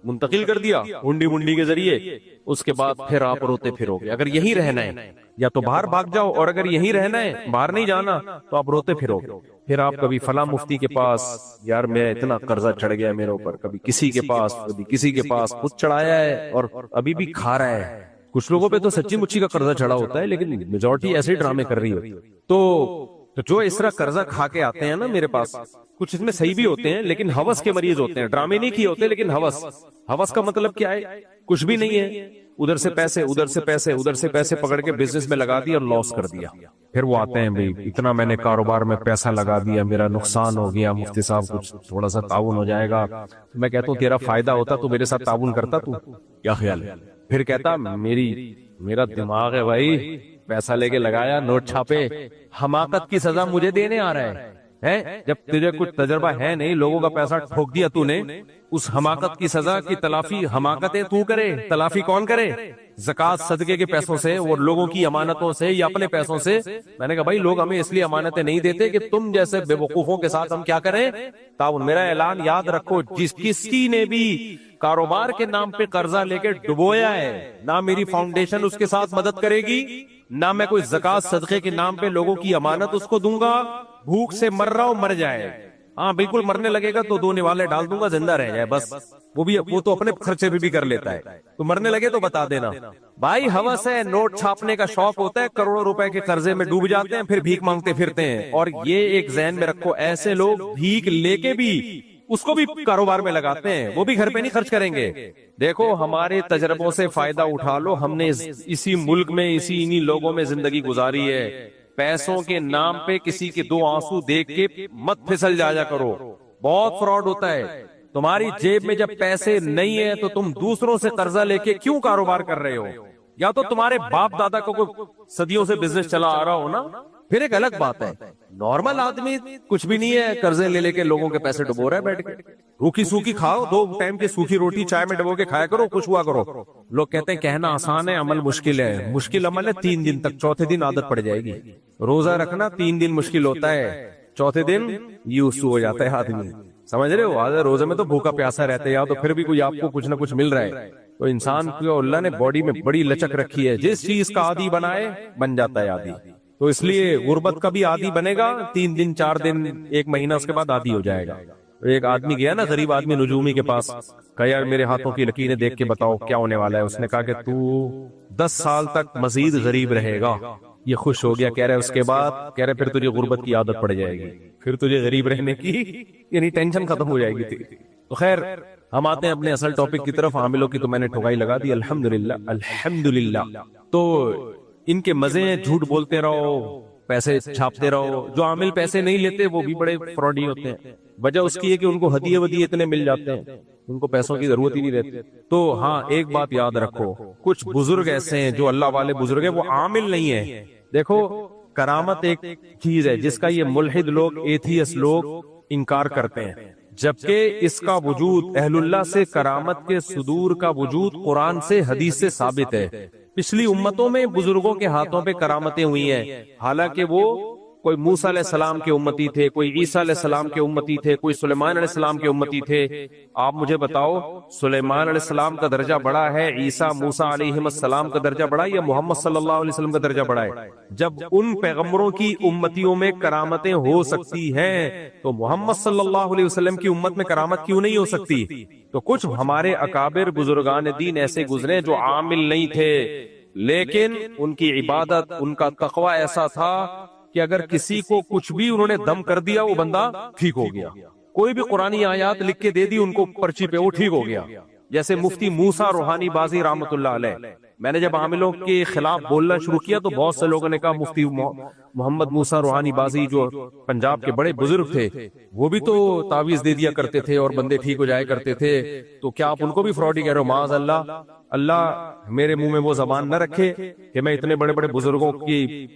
منتقل کر دیا ہنڈی منڈی کے ذریعے. اس کے بعد پھر آپ روتے پھرو گے. اگر یہی رہنا ہے یا تو باہر بھاگ جاؤ, اور اگر یہی رہنا ہے باہر نہیں جانا تو آپ روتے پھرو گے. پھر آپ کبھی فلاں مفتی کے پاس, یار میں اتنا قرضہ چڑھ گیا میرے اوپر, کبھی کسی کے پاس, کبھی کسی کے پاس, خود چڑھایا ہے اور ابھی بھی کھا رہا ہے. کچھ لوگوں پہ تو سچی مچی کا قرضہ چڑھا ہوتا ہے, لیکن میجورٹی ایسے ڈرامے کر رہی ہوتی ہے. تو جو اس طرح قرضہ کھا کے آتے ہیں نا میرے پاس, کچھ اس میں صحیح بھی ہوتے ہیں لیکن ہوس کے مریض ہوتے ہیں. ڈرامے نہیں کیے ہوتے لیکن ہوس کا مطلب کیا ہے, کچھ بھی نہیں ہے, ادھر سے پیسے ادھر سے پیسے ادھر سے پیسے پکڑ کے بزنس میں لگا دیا اور لاس کر دیا. پھر وہ آتے ہیں, بھائی اتنا میں نے کاروبار میں پیسہ لگا دیا, میرا نقصان ہو گیا, مفتی صاحب کچھ تھوڑا سا تعاون ہو جائے گا. میں کہتا ہوں تیرا فائدہ ہوتا تو میرے ساتھ تعاون کرتا, تو کیا خیال ہے؟ پھر کہتا میرا دماغ ہے بھائی, پیسہ لے کے لگایا, نوٹ چھاپے, حماقت کی سزا مجھے دینے آ رہا ہے. جب تجھے کچھ تجربہ ہے نہیں, لوگوں کا پیسہ ٹھوک دیا تو نے, اس حماقت کی سزا کی تلافی حماقتیں تو کرے, تلافی کون کرے؟ زکات صدقے کے پیسوں سے اور لوگوں کی امانتوں سے یا اپنے پیسوں سے. میں نے کہا بھائی لوگ ہمیں اس لیے امانتیں نہیں دیتے کہ تم جیسے بے وقوفوں کے ساتھ ہم کیا کریں, تعاون. میرا اعلان یاد رکھو, کسی نے بھی کاروبار کے نام پہ قرضہ لے کے ڈبویا ہے, نہ میری فاؤنڈیشن اس کے ساتھ مدد کرے گی, نہ میں کوئی زکات صدقے کے نام پہ لوگوں کی امانت اس کو دوں گا. بھوک سے مر رہا ہو مر جائے, ہاں بالکل مرنے لگے گا تو 2 نوالے ڈال دوں گا, زندہ رہ جائے بس. وہ تو اپنے خرچے بھی کر لیتا ہے, تو مرنے لگے تو بتا دینا. بھائی ہوس ہے, نوٹ چھاپنے کا شوق ہوتا ہے, کروڑوں روپے کے قرضے میں ڈوب جاتے ہیں, پھر بھیک مانگتے پھرتے ہیں. اور یہ ایک ذہن میں رکھو, ایسے لوگ بھیک لے کے بھی اس کو بھی کاروبار میں لگاتے ہیں, وہ بھی گھر پہ نہیں خرچ کریں گے. دیکھو ہمارے تجربوں سے فائدہ اٹھا لو, ہم نے اسی ملک میں انہی لوگوں میں زندگی گزاری ہے. پیسوں کے نام پہ کسی کے 2 آنسو دیکھ کے مت پھسل جایا کرو, بہت فراڈ ہوتا ہے. تمہاری جیب میں جب پیسے نہیں ہیں تو تم دوسروں سے قرضہ لے کے کیوں کاروبار کر رہے ہو؟ یا تو تمہارے باپ دادا کو صدیوں سے بزنس چلا آ رہا ہو نا, پھر ایک الگ بات ہے. نارمل آدمی کچھ بھی نہیں ہے, قرضے لے لے کے لوگوں کے پیسے ڈبو رہا ہے بیٹھ کے. روکھی سوکھی کھاؤ, 2 ٹائم کی سوکھی روٹی چائے میں ڈبو کے کھایا کرو, خوش ہوا کرو. لوگ کہتے ہیں کہنا آسان ہے, عمل مشکل ہے. مشکل عمل ہے 3 دن تک, چوتھے دن عادت پڑ جائے گی. روزہ رکھنا 3 دن مشکل ہوتا ہے, چوتھے دن یوسو ہو جاتا ہے آدمی. سمجھ رہے ہو؟ آدھے روزے میں تو بھوکا پیاسا رہتے ہیں یا تو پھر بھی کوئی آپ کو کچھ نہ کچھ مل رہا ہے. تو انسان کو اللہ نے باڈی میں بڑی لچک رکھی ہے، جس چیز کا عادی بنائے بن جاتا ہے عادی. تو اس لیے غربت کا بھی عادی بنے گا، 3 دن 4 دن 1 مہینہ اس کے بعد عادی ہو جائے گا. ایک آدمی گیا نا، غریب آدمی نجومی کے پاس، کہا یار میرے ہاتھوں کی لکیریں دیکھ کے بتاؤ کیا ہونے والا ہے. اس نے کہا کہ تو 10 سال تک مزید غریب رہے گا. یہ خوش ہو گیا، کہہ رہے اس کے بعد کہہ رہے پھر تجھے غربت کی عادت پڑ جائے گی، پھر تجھے غریب رہنے کی یعنی ٹینشن ختم ہو جائے گی تھی. تو خیر ہم آتے ہیں اپنے اصل ٹاپک کی طرف. عاملوں کی تو میں نے ٹھگائی لگا دی، الحمدللہ الحمدللہ. تو ان کے مزے ہیں، جھوٹ بولتے رہو، پیسے چھاپتے رہو. جو عامل پیسے نہیں لیتے وہ بھی بڑے فراڈی ہوتے ہیں. وجہ اس کی ہے کہ ان کو ہدیے ودیے اتنے مل جاتے ہیں، ان کو پیسوں کی ضرورت ہی نہیں رہتی. تو ہاں ایک بات یاد رکھو، کچھ بزرگ ایسے ہیں جو اللہ والے بزرگ ہیں، وہ عامل نہیں ہیں. دیکھو کرامت ایک چیز ہے جس کا یہ ملحد لوگ، ایتھیس لوگ انکار کرتے ہیں، جبکہ اس کا وجود اہل اللہ سے کرامت کے صدور کا وجود قرآن سے حدیث سے ثابت ہے. پچھلی امتوں میں بزرگوں کے ہاتھوں پہ کرامتیں ہوئی ہیں، حالانکہ وہ کوئی موسیٰ علیہ السلام کے امتی تھے، کوئی عیسیٰ علیہ السلام کے امتی تھے، کوئی سلیمان علیہ السلام کے امتی تھے. آپ مجھے بتاؤ سلیمان علیہ السلام کا درجہ بڑا ہے، عیسیٰ موسیٰ علیہ السلام کا درجہ بڑا ہے، یا محمد صلی اللہ علیہ وسلم کا درجہ بڑا ہے؟ جب ان پیغمبروں کی امتیوں میں کرامتیں ہو سکتی ہیں تو محمد صلی اللہ علیہ وسلم کی امت میں کرامت کیوں نہیں ہو سکتی؟ تو کچھ ہمارے اکابر بزرگان دین ایسے گزرے جو عامل نہیں تھے، لیکن ان کی عبادت، ان کا تقوی ایسا تھا کہ اگر کسی کو کچھ بھی انہوں نے دم کر دیا وہ بندہ ٹھیک ہو گیا. کوئی بھی قرآنی آیات لکھ کے دے دی ان کو پرچی پہ، وہ ٹھیک ہو گیا. جیسے مفتی موسیٰ روحانی بازی رحمۃ اللہ علیہ، میں نے جب عاملوں کے خلاف بولنا شروع کیا تو بہت سے لوگوں نے کہا مفتی محمد موسیٰ روحانی بازی جو پنجاب کے بڑے بزرگ تھے وہ بھی تو تعویذ دے دیا کرتے تھے اور بندے ٹھیک ہو جایا کرتے تھے، تو کیا آپ ان کو بھی فراڈی کہہ رہے ہو؟ معاذ اللہ. اللہ میرے منہ میں وہ زبان نہ رکھے کہ میں اتنے بڑے بڑے بزرگوں کی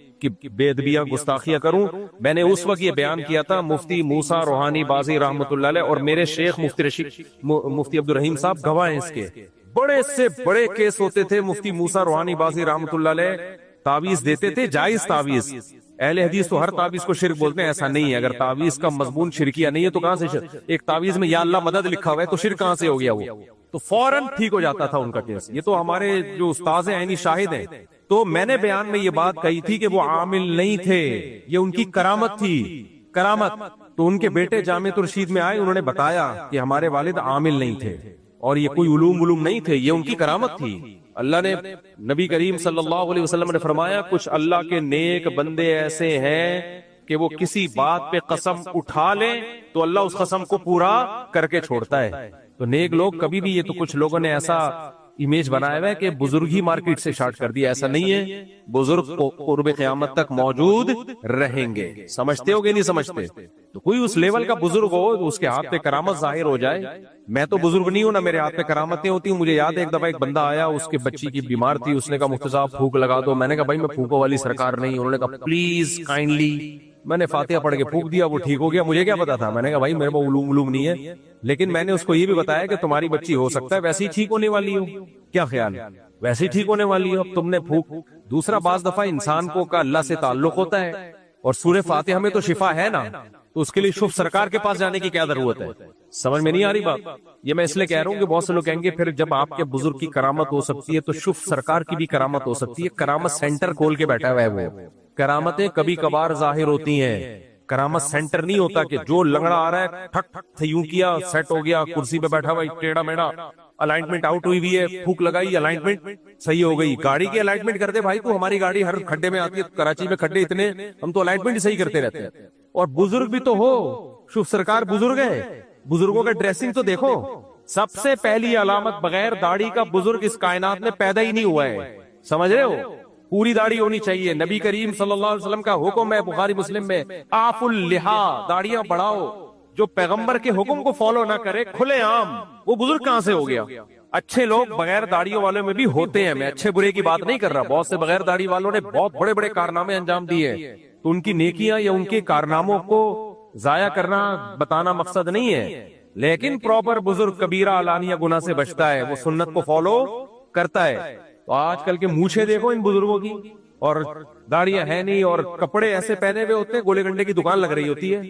بے ادبیاں گستاخیاں کروں. میں نے اس وقت یہ بیان کیا تھا، مفتی موسیٰ روحانی بازی رحمۃ اللہ علیہ اور میرے شیخ مفتی عبد الرحیم صاحب گواہ ہیں اس کے. بڑے سے بڑے کیس ہوتے تھے. مفتی موسیٰ روحانی بازی رحمۃ اللہ علیہ تعویذ دیتے تھے، جائز تعویذ. اہل حدیث تو ہر تعویذ کو شرک بولتے ہیں، ایسا نہیں ہے. اگر تعویذ کا مضمون شرکیہ نہیں ہے تو کہاں سے شرک؟ ایک تعویذ میں یا اللہ مدد لکھا ہوا ہے تو شرک کہاں سے ہو گیا؟ وہ تو فوراً ٹھیک ہو جاتا تھا ان کا کیس. یہ تو ہمارے جو استاذ ہیں عینی شاہد ہیں. تو میں نے بیان میں یہ بات کہی تھی کہ وہ عامل نہیں تھے، یہ ان کی کرامت تھی. کرامت تو ان کے بیٹے جامعۃ الرشید میں آئے، انہوں نے بتایا کہ ہمارے والد عامل نہیں تھے اور یہ کوئی علوم نہیں تھے، یہ ان کی کرامت تھی. اللہ نے، نبی کریم صلی اللہ علیہ وسلم نے فرمایا کچھ اللہ کے نیک بندے ایسے ہیں کہ وہ کسی بات پہ قسم اٹھا لیں تو اللہ اس قسم کو پورا کر کے چھوڑتا ہے. تو نیک لوگ کبھی بھی، یہ تو کچھ لوگوں نے ایسا امیج بنایا ہوا ہے کہ بزرگ ہی مارکیٹ سے شارٹ کر دیا، ایسا نہیں ہے. بزرگ قرب قیامت تک موجود رہیں گے. سمجھتے ہو گے نہیں سمجھتے؟ تو کوئی اس لیول کا بزرگ ہو تو اس کے ہاتھ پہ کرامت ظاہر ہو جائے. میں تو بزرگ نہیں ہوں نا، میرے ہاتھ پہ کرامتیں ہوتی ہیں. مجھے یاد ہے ایک دفعہ ایک بندہ آیا، اس کے بچی کی بیمار تھی، اس نے کہا مفتی صاحب پھونک لگا دو. میں نے کہا بھائی میں پھونکوں والی سرکار نہیں. انہوں نے کہا پلیز کائنڈلی. میں نے فاتحہ پڑھ کے پھونک دیا، وہ ٹھیک ہو گیا. مجھے کیا پتا تھا؟ میں نے کہا بھائی میرے کو علوم نہیں ہے، لیکن میں نے اس کو یہ بھی بتایا کہ تمہاری بچی ہو سکتا ہے ویسے ہی ٹھیک ہونے والی ہو. کیا خیال ہے؟ ویسے ہی ٹھیک ہونے والی ہو. اب تم نے پھونک. دوسرا بعض دفعہ انسان کو کا اللہ سے تعلق ہوتا ہے اور سورہ فاتحہ میں تو شفا ہے نا، تو اس کے لیے شف سرکار کے پاس جانے کی کیا ضرورت ہے؟ سمجھ میں نہیں آ رہی بات؟ یہ میں اس لیے کہہ رہا ہوں کہ بہت سے لوگ کہیں گے پھر جب آپ کے بزرگ کی کرامت ہو سکتی ہے تو شف سرکار کی بھی کرامت ہو سکتی ہے. کرامت سینٹر کھول کے بیٹھا ہوا ہے وہ. کرامتیں کبھی کبھار ظاہر ہوتی ہیں، کرامت سینٹر نہیں ہوتا کہ جو لنگڑا آ رہا ہے ٹھک ٹھک یوں کیا سیٹ ہو گیا، کرسی پہ بیٹھا ہوا ٹیڑھا میڑا، الائنمنٹ آؤٹ ہوئی ہے، پھونک لگائی الائنمنٹ صحیح ہو گئی. گاڑی کی الائنمنٹ کرتے بھائی، تو ہماری گاڑی ہر کھڈے میں آتی ہے، کراچی میں کھڈے اتنے، ہم تو الائنمنٹ صحیح کرتے رہتے ہیں. اور بزرگ بھی تو ہو، شوف سرکار بزرگ ہے. بزرگوں کا ڈریسنگ تو دیکھو. سب سے پہلی علامت بغیر داڑھی کا بزرگ اس کائنات میں پیدا ہی نہیں ہوا ہے. سمجھ رہے ہو؟ پوری داڑھی ہونی چاہیے. نبی کریم صلی اللہ علیہ وسلم کا حکم ہے بخاری مسلم میں، آف اللحا، داڑیاں بڑھاؤ. جو پیغمبر کے حکم کو فالو نہ کرے کھلے عام، وہ بزرگ کہاں سے ہو گیا؟ اچھے لوگ بغیر داڑھیوں والوں میں بھی ہوتے ہیں، میں اچھے برے کی بات نہیں کر رہا. بہت سے بغیر داڑھی والوں نے بہت بڑے بڑے کارنامے انجام دیے، تو ان کی نیکیاں یا ان کے کارناموں کو ضائع کرنا بتانا مقصد نہیں ہے. لیکن پراپر بزرگ کبیرہ علانیہ گناہ سے بچتا ہے، وہ سنت کو فالو کرتا ہے. تو آج کل کے مونچھیں دیکھو ان بزرگوں کی، اور داڑیاں ہے نہیں اور کپڑے ایسے پہنے ہوئے ہوتے ہیں, گولے گنڈے کی دکان لگ رہی ہوتی ہے,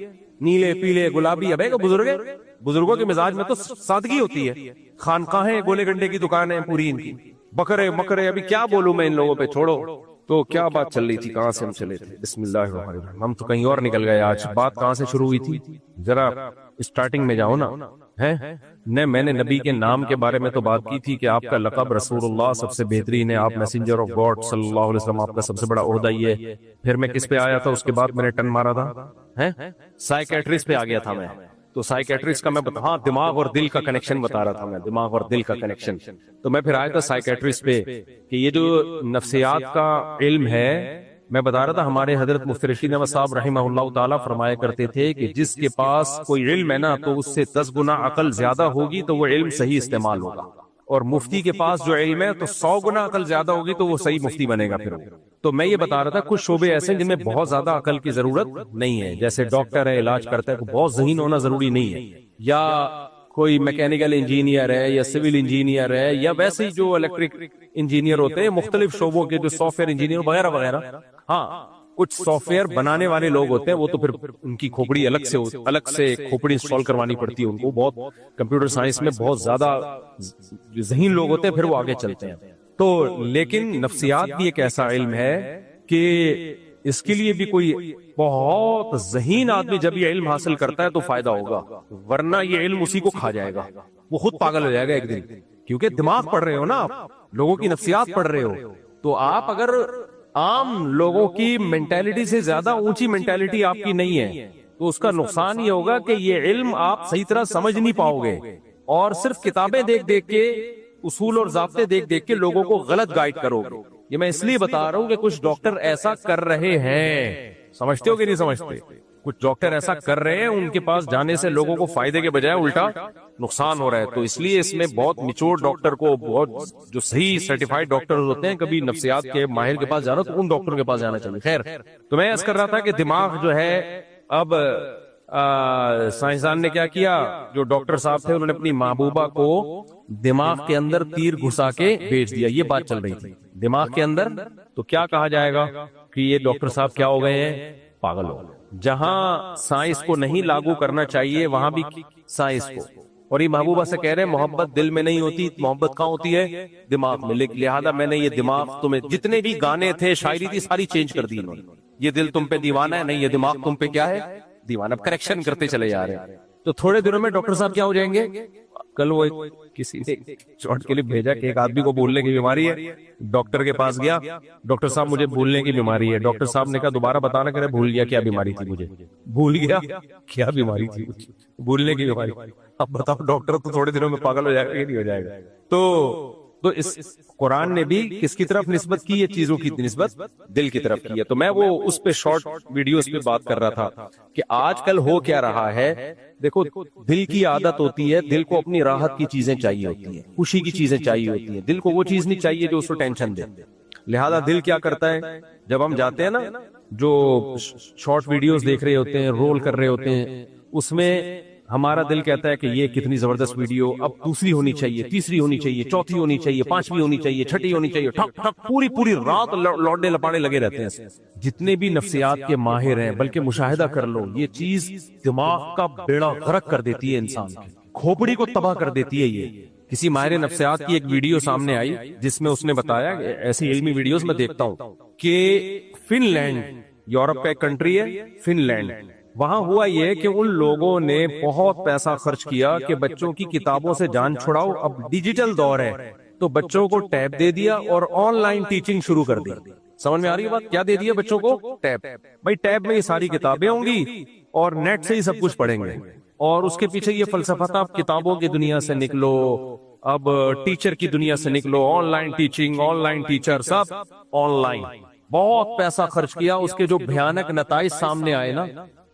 نیلے پیلے گلابی. ابے بزرگ بزرگوں کے مزاج میں تو سادگی ہوتی ہے. خانقاہیں گولے گنڈے کی دکانیں پوری ان کی, بکرے مکرے. ابھی کیا بولوں میں ان لوگوں پہ, چھوڑو. تو کیا بات چل رہی تھی, کہاں سے ہم چلے تھے؟ بسم اللہ الرحمن الرحیم. ہم تو کہیں اور نکل گئے. آج بات کہاں سے شروع ہوئی تھی؟ ذرا اسٹارٹنگ میں جاؤ نا. ہے میں نے نبی کے نام کے بارے میں تو بات کی تھی کہ آپ کا لقب رسول اللہ سب سے بہترین ہے, آپ میسنجر آف گاڈ صلی اللہ علیہ وسلم, آپ کا سب سے بڑا عہدہ یہ ہے. پھر میں کس پہ آیا تھا اس کے بعد میں نے ٹن مارا تھا, سائیکیٹرسٹ پہ آ گیا تھا میں. تو سائیکیٹرسٹ کا میں ہاں دماغ اور دل کا کنیکشن بتا رہا تھا میں, دماغ اور دل کا کنیکشن. تو میں پھر آیا تھا سائیکیٹرسٹ پہ کہ یہ جو نفسیات کا علم ہے, میں بتا رہا تھا ہمارے حضرت مفتی رشید احمد صاحب رحمہ اللہ تعالیٰ فرمایا کرتے تھے کہ جس کے پاس کوئی علم ہے نا تو اس سے 10 گنا عقل زیادہ ہوگی تو وہ علم صحیح استعمال ہوگا, اور مفتی کے پاس جو علم ہے تو 100 گنا عقل زیادہ ہوگی تو وہ صحیح مفتی بنے گا. پھر تو میں یہ بتا رہا تھا کچھ شعبے ایسے ہیں جن میں بہت زیادہ عقل کی ضرورت نہیں ہے, جیسے ڈاکٹر ہے علاج کرتا ہے, بہت ذہین ہونا ضروری نہیں ہے, یا کوئی میکینیکل انجینئر ہے یا سول انجینئر ہے, یا ویسے ہی جو الیکٹرک انجینئر ہوتے ہیں مختلف شعبوں کے, جو سافٹ ویئر انجینئر وغیرہ وغیرہ. ہاں کچھ سافٹ ویئر بنانے والے لوگ ہوتے ہیں وہ تو پھر ان کی کھوپڑی الگ سے کھوپڑی انسٹال کروانی پڑتی ہے ان کو, بہت کمپیوٹر سائنس میں بہت زیادہ ذہین لوگ ہوتے ہیں, پھر وہ آگے چلتے ہیں. تو لیکن نفسیات بھی ایک ایسا علم ہے کہ اس کے لیے بھی کوئی بہت ذہین آدمی جب یہ علم حاصل کرتا ہے تو فائدہ ہوگا, ورنہ یہ علم اسی کو کھا جائے گا, وہ خود پاگل ہو جائے گا ایک دن. کیونکہ دماغ پڑھ رہے ہو نا آپ, لوگوں کی نفسیات پڑھ رہے ہو, تو آپ اگر عام لوگوں کی مینٹالٹی سے زیادہ اونچی مینٹالٹی آپ کی نہیں ہے تو اس کا نقصان یہ ہوگا کہ یہ علم آپ صحیح طرح سمجھ نہیں پاؤ گے, اور صرف کتابیں دیکھ دیکھ کے, اصول اور ضابطے دیکھ دیکھ کے لوگوں کو غلط گائیڈ کرو گے. یہ میں اس لیے بتا رہا ہوں کہ کچھ ڈاکٹر ایسا کر رہے ہیں, سمجھتے ہو کہ نہیں سمجھتے, کچھ ڈاکٹر ایسا کر رہے ہیں, ان کے پاس جانے سے لوگوں کو فائدے کے بجائے الٹا نقصان ہو رہا ہے. تو اس لیے اس میں بہت میچور ڈاکٹر کو, بہت جو صحیح سرٹیفائڈ ڈاکٹر ہوتے ہیں, کبھی نفسیات کے ماہر کے پاس جانا تو ان ڈاکٹروں کے پاس جانا چاہیے. خیر, تو میں عرض کر رہا تھا کہ دماغ جو ہے, اب سائنسدان نے کیا کیا, جو ڈاکٹر صاحب تھے انہوں نے اپنی محبوبہ کو دماغ کے اندر تیر گھسا کے بیچ دیا. یہ بات چل رہی تھی دماغ کے اندر, تو کیا کہا جائے گا کہ یہ ڈاکٹر صاحب کیا ہو گئے ہیں, پاگل ہو گئے. جہاں سائنس کو نہیں لاگو کرنا چاہیے وہاں بھی سائنس کو, اور یہ محبوبہ سے کہہ رہے ہیں محبت دل میں نہیں ہوتی, محبت کہاں ہوتی ہے, دماغ میں. لہذا میں نے یہ دماغ تمہیں, جتنے بھی گانے تھے شاعری تھی ساری چینج کر دی انہوں نے. یہ دل تم پہ دیوانہ ہے, نہیں یہ دماغ تم پہ کیا ہے, دیوانہ. اب کریکشن کرتے چلے جا رہے ہیں. تو تھوڑے دنوں میں ڈاکٹر صاحب کیا ہو جائیں گے. کل وہ کسی نے شارٹ کے لیے بھیجا کہ ایک آدمی کو بھولنے کی بیماری ہے, ڈاکٹر کے پاس گیا, ڈاکٹر صاحب مجھے بھولنے کی بیماری ہے. ڈاکٹر صاحب نے کہا دوبارہ بتانا, کہ بھول گیا کیا بیماری تھی, مجھے بھول گیا کیا بیماری تھی, بھولنے کی بیماری. اب بتاؤ ڈاکٹر تو تھوڑے دنوں میں پاگل ہو جائے گا, نہیں ہو جائے گا. تو اس قرآن نے بھی کس کی طرف نسبت کی, یہ چیزوں کی نسبت دل کی طرف کی ہے. تو میں وہ اس پہ شارٹ ویڈیوز پہ بات کر رہا تھا کہ آج کل ہو کیا رہا ہے. دیکھو دل کی عادت ہوتی ہے, دل کو اپنی راحت کی چیزیں چاہیے ہوتی ہیں, خوشی کی چیزیں چاہیے ہوتی ہیں, دل کو وہ چیز نہیں چاہیے جو اس کو ٹینشن دے. لہذا دل کیا کرتا ہے, جب ہم جاتے ہیں نا, جو شارٹ ویڈیوز دیکھ رہے ہوتے ہیں, رول کر رہے ہوتے ہیں, اس میں ہمارا دل کہتا ہے کہ یہ کتنی زبردست ویڈیو, اب دوسری ہونی چاہیے, تیسری ہونی چاہیے, چوتھی ہونی چاہیے, پانچویں ہونی چاہیے, چھٹی ہونی چاہیے. ٹھک ٹھک پوری رات لوٹنے لپانے لگے رہتے ہیں. جتنے بھی نفسیات کے ماہر ہیں, بلکہ مشاہدہ کر لو, یہ چیز دماغ کا بیڑا غرق کر دیتی ہے, انسان کی کھوپڑی کو تباہ کر دیتی ہے. یہ کسی ماہر نفسیات کی ایک ویڈیو سامنے آئی جس میں اس نے بتایا, ایسی علمی ویڈیوز میں دیکھتا ہوں, کہ فن لینڈ, یورپ کا ایک کنٹری ہے فن لینڈ, وہاں ہوا یہ کہ ان لوگوں نے بہت پیسہ خرچ کیا کہ بچوں کی کتابوں سے جان چھڑاؤ, اب ڈیجیٹل دور ہے, تو بچوں کو ٹیب دے دیا اور آن لائن ٹیچنگ شروع کر دی. سمجھ میں آ رہی ہے بات, کیا دے دیا بچوں کو, ٹیب. بھائی ٹیب میں یہ ساری کتابیں ہوں گی اور نیٹ سے ہی سب کچھ پڑھیں گے, اور اس کے پیچھے یہ فلسفہ تھا, اب کتابوں کی دنیا سے نکلو, اب ٹیچر کی دنیا سے نکلو, on line teaching, on line teacher, sub on line. بہت پیسہ خرچ کیا, اس کے جو بھیانک نتائج سامنے آئے نا,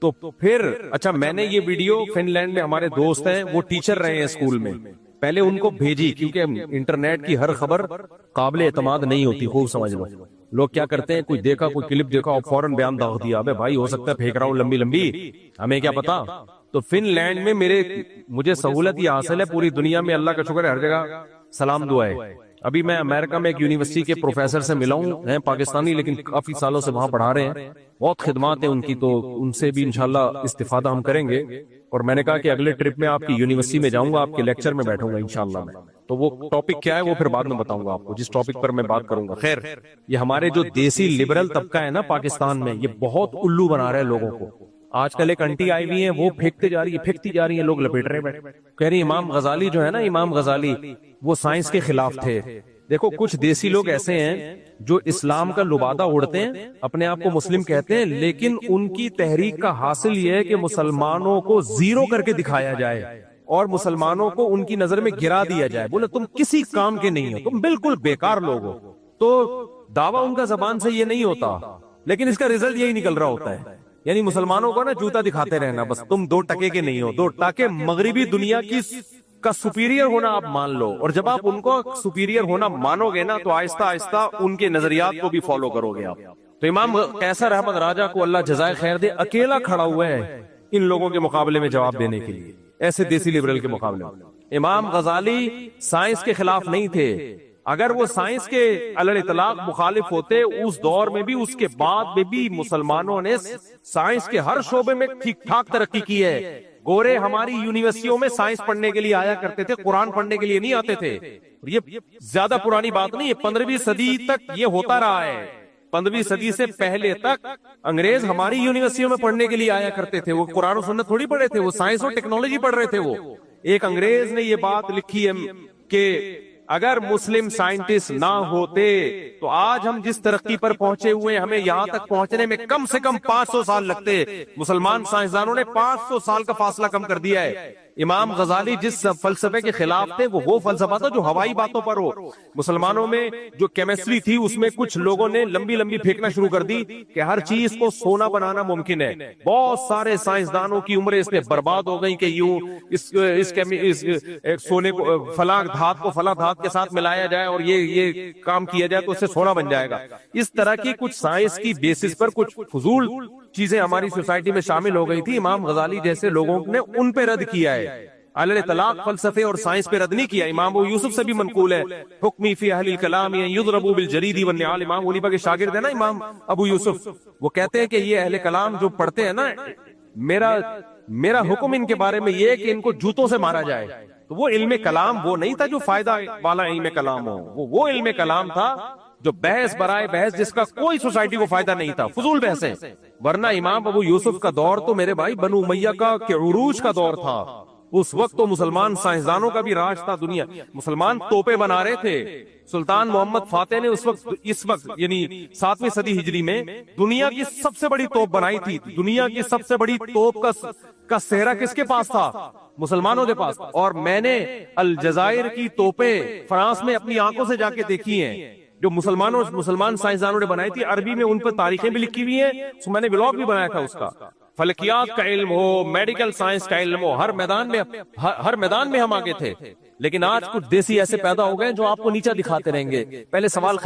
تو پھر اچھا میں نے یہ ویڈیو, فن لینڈ میں ہمارے دوست ہیں وہ ٹیچر رہے ہیں اسکول میں, پہلے ان کو بھیجی, کیونکہ انٹرنیٹ کی ہر خبر قابل اعتماد نہیں ہوتی, خوب سمجھ لو. لوگ کیا کرتے ہیں, کوئی دیکھا, کوئی کلپ دیکھا اور فوراً بیان داغ دیا, ابے بھائی ہو سکتا ہے پھینک رہا ہوں لمبی, ہمیں کیا پتا. تو فن لینڈ میں مجھے سہولت یہ حاصل ہے, پوری دنیا میں اللہ کا شکر ہے ہر جگہ سلام دعا ہے, ابھی میں امریکہ میں ایک یونیورسٹی کے پروفیسر سے ملا ہوں، ہیں پاکستانی لیکن کافی سالوں سے وہاں پڑھا رہے ہیں، بہت خدمات ہیں ان کی، تو ان سے بھی انشاءاللہ استفادہ ہم کریں گے۔ اور میں نے کہا کہ اگلے ٹرپ میں آپ کی یونیورسٹی میں جاؤں گا، آپ کے لیکچر میں بیٹھوں گا انشاءاللہ میں، تو وہ ٹاپک کیا ہے وہ پھر بعد میں بتاؤں گا آپ کو، جس ٹاپک پر میں بات کروں گا۔ خیر، یہ ہمارے جو دیسی لبرل طبقہ ہے نا پاکستان میں، یہ بہت الو بنا رہے ہیں لوگوں کو۔ آج کل ایک انٹی آئی ہوئی ہیں، وہ پھینکتے جا رہی ہے، پھینکتی جا رہی ہے، لوگ لپیٹ رہے ہیں، کہہ رہی امام غزالی جو ہے نا، امام غزالی وہ سائنس کے خلاف تھے۔ دیکھو کچھ دیسی لوگ ایسے ہیں جو اسلام کا لبادہ اڑتے ہیں، اپنے آپ کو مسلم کہتے ہیں، لیکن ان کی تحریک کا حاصل یہ ہے کہ مسلمانوں کو زیرو کر کے دکھایا جائے اور مسلمانوں کو ان کی نظر میں گرا دیا جائے، بولے تم کسی کام کے نہیں ہو، تم بالکل بیکار لوگ ہو۔ تو دعویٰ ان کا زبان سے یہ نہیں ہوتا، لیکن اس کا رزلٹ یہی نکل رہا ہوتا ہے، یعنی مسلمانوں کو نا جوتا دکھاتے رہنا، بس تم 2 ٹکے کے نہیں ہو، تاکہ مغربی دنیا کا سپیریئر ہونا آپ مان لو، اور جب آپ ان کو سپیریئر ہونا مانو گے نا تو آہستہ آہستہ ان کے نظریات کو بھی فالو کرو گے آپ۔ تو امام قیصر احمد راجہ کو اللہ جزائے خیر دے، اکیلا کھڑا ہوا ہے ان لوگوں کے مقابلے میں جواب دینے کے لیے، ایسے دیسی لبرل کے مقابلے میں۔ امام غزالی سائنس کے خلاف نہیں تھے، اگر وہ سائنس کے علی اطلاق مخالف ہوتے، اس دور میں بھی اس کے بعد میں بھی مسلمانوں نے سائنس کے ہر شعبے میں ٹھیک ٹھاک ترقی کی ہے۔ گورے ہماری یونیورسٹیوں میں سائنس پڑھنے کے لیے آیا کرتے تھے، قرآن پڑھنے کے لیے نہیں آتے تھے۔ یہ زیادہ پرانی بات نہیں ہے، 15ویں صدی تک یہ ہوتا رہا ہے۔ 15ویں صدی سے پہلے تک انگریز ہماری یونیورسٹیوں میں پڑھنے کے لیے آیا کرتے تھے، وہ قرآن و سنت تھوڑی پڑھے تھے، وہ سائنس اور ٹیکنالوجی پڑھ رہے تھے۔ وہ ایک انگریز نے یہ بات لکھی ہے کہ اگر مسلم سائنٹسٹ نہ ہوتے تو آج ہم جس ترقی پر پہنچے ہوئے، ہمیں یہاں تک پہنچنے میں کم سے کم 500 سال لگتے۔ مسلمان سائنسدانوں نے 500 سال کا فاصلہ کم کر دیا ہے۔ امام غزالی جس فلسفے کے خلاف تھے وہ فلسفہ تھا جو ہوائی باتوں پر ہو۔ مسلمانوں میں جو کیمسٹری تھی اس میں کچھ لوگوں نے لمبی لمبی پھینکنا شروع کر دی کہ ہر چیز کو سونا بنانا ممکن ہے۔ بہت سارے سائنسدانوں کی عمریں اس میں برباد ہو گئی کہ یوں اس سونے کو فلاں دھات کو فلاں دھات کے ساتھ ملایا جائے اور یہ کام کیا جائے تو اس سے سونا بن جائے گا۔ اس طرح کی کچھ سائنس کی بیسس پر کچھ فضول چیزیں ہماری سوسائٹی میں شامل ہو گئی تھی۔ امام غزالی جیسے لوگوں نے ان پہ رد کیا ہے، علی اطلاق فلسفے اور سائنس پہ رد نہیں کیا۔ امام ابو یوسف سے بھی منقول ہے، حکمی فی اہل الکلام یضربوا بالجرید والنعال۔ امام ولیبہ کے شاگرد ہیں نا امام ابو یوسف، وہ کہتے ہیں کہ یہ اہل کلام جو پڑھتے ہیں نا، میرا حکم ان کے بارے میں یہ ہے کہ ان کو جوتوں سے مارا جائے۔ تو وہ علم کلام وہ نہیں تھا جو فائدہ والا علم کلام ہو، وہ علم کلام تھا جو بحث برائے بحث جس کا کوئی سوسائٹی کو فائدہ نہیں تھا، فضول بحثیں۔ ورنہ امام ابو یوسف کا دور تو میرے بھائی بنو امیہ کا کہ عروج کا دور تھا، اس وقت تو مسلمان سائنسدانوں کا بھی راج تھا۔ دنیا مسلمان توپے بنا رہے تھے۔ سلطان محمد فاتح نے اس وقت یعنی 7ویں صدی ہجری میں دنیا کی سب سے بڑی توپ بنائی تھی۔ دنیا کی سب سے بڑی توپ کا سہرا کس کے پاس تھا؟ مسلمانوں کے پاس۔ اور میں نے الجزائر کی توپیں فرانس میں اپنی آنکھوں سے جا کے دیکھی ہیں جو مسلمان سائنسدانوں نے بنائی تھی۔ عربی میں ان پر تاریخیں بھی لکھی ہوئی ہیں، میں نے بلاگ بھی بنایا تھا اس کا۔ فلکیات کا علم ہو، میڈیکل سائنس کا علم ہو، ہر میدان میں ہم آگے تھے۔ لیکن آج کچھ دیسی ایسے پیدا ہو گئے جو آپ کو نیچا دکھاتے رہیں گے۔ پہلے سوال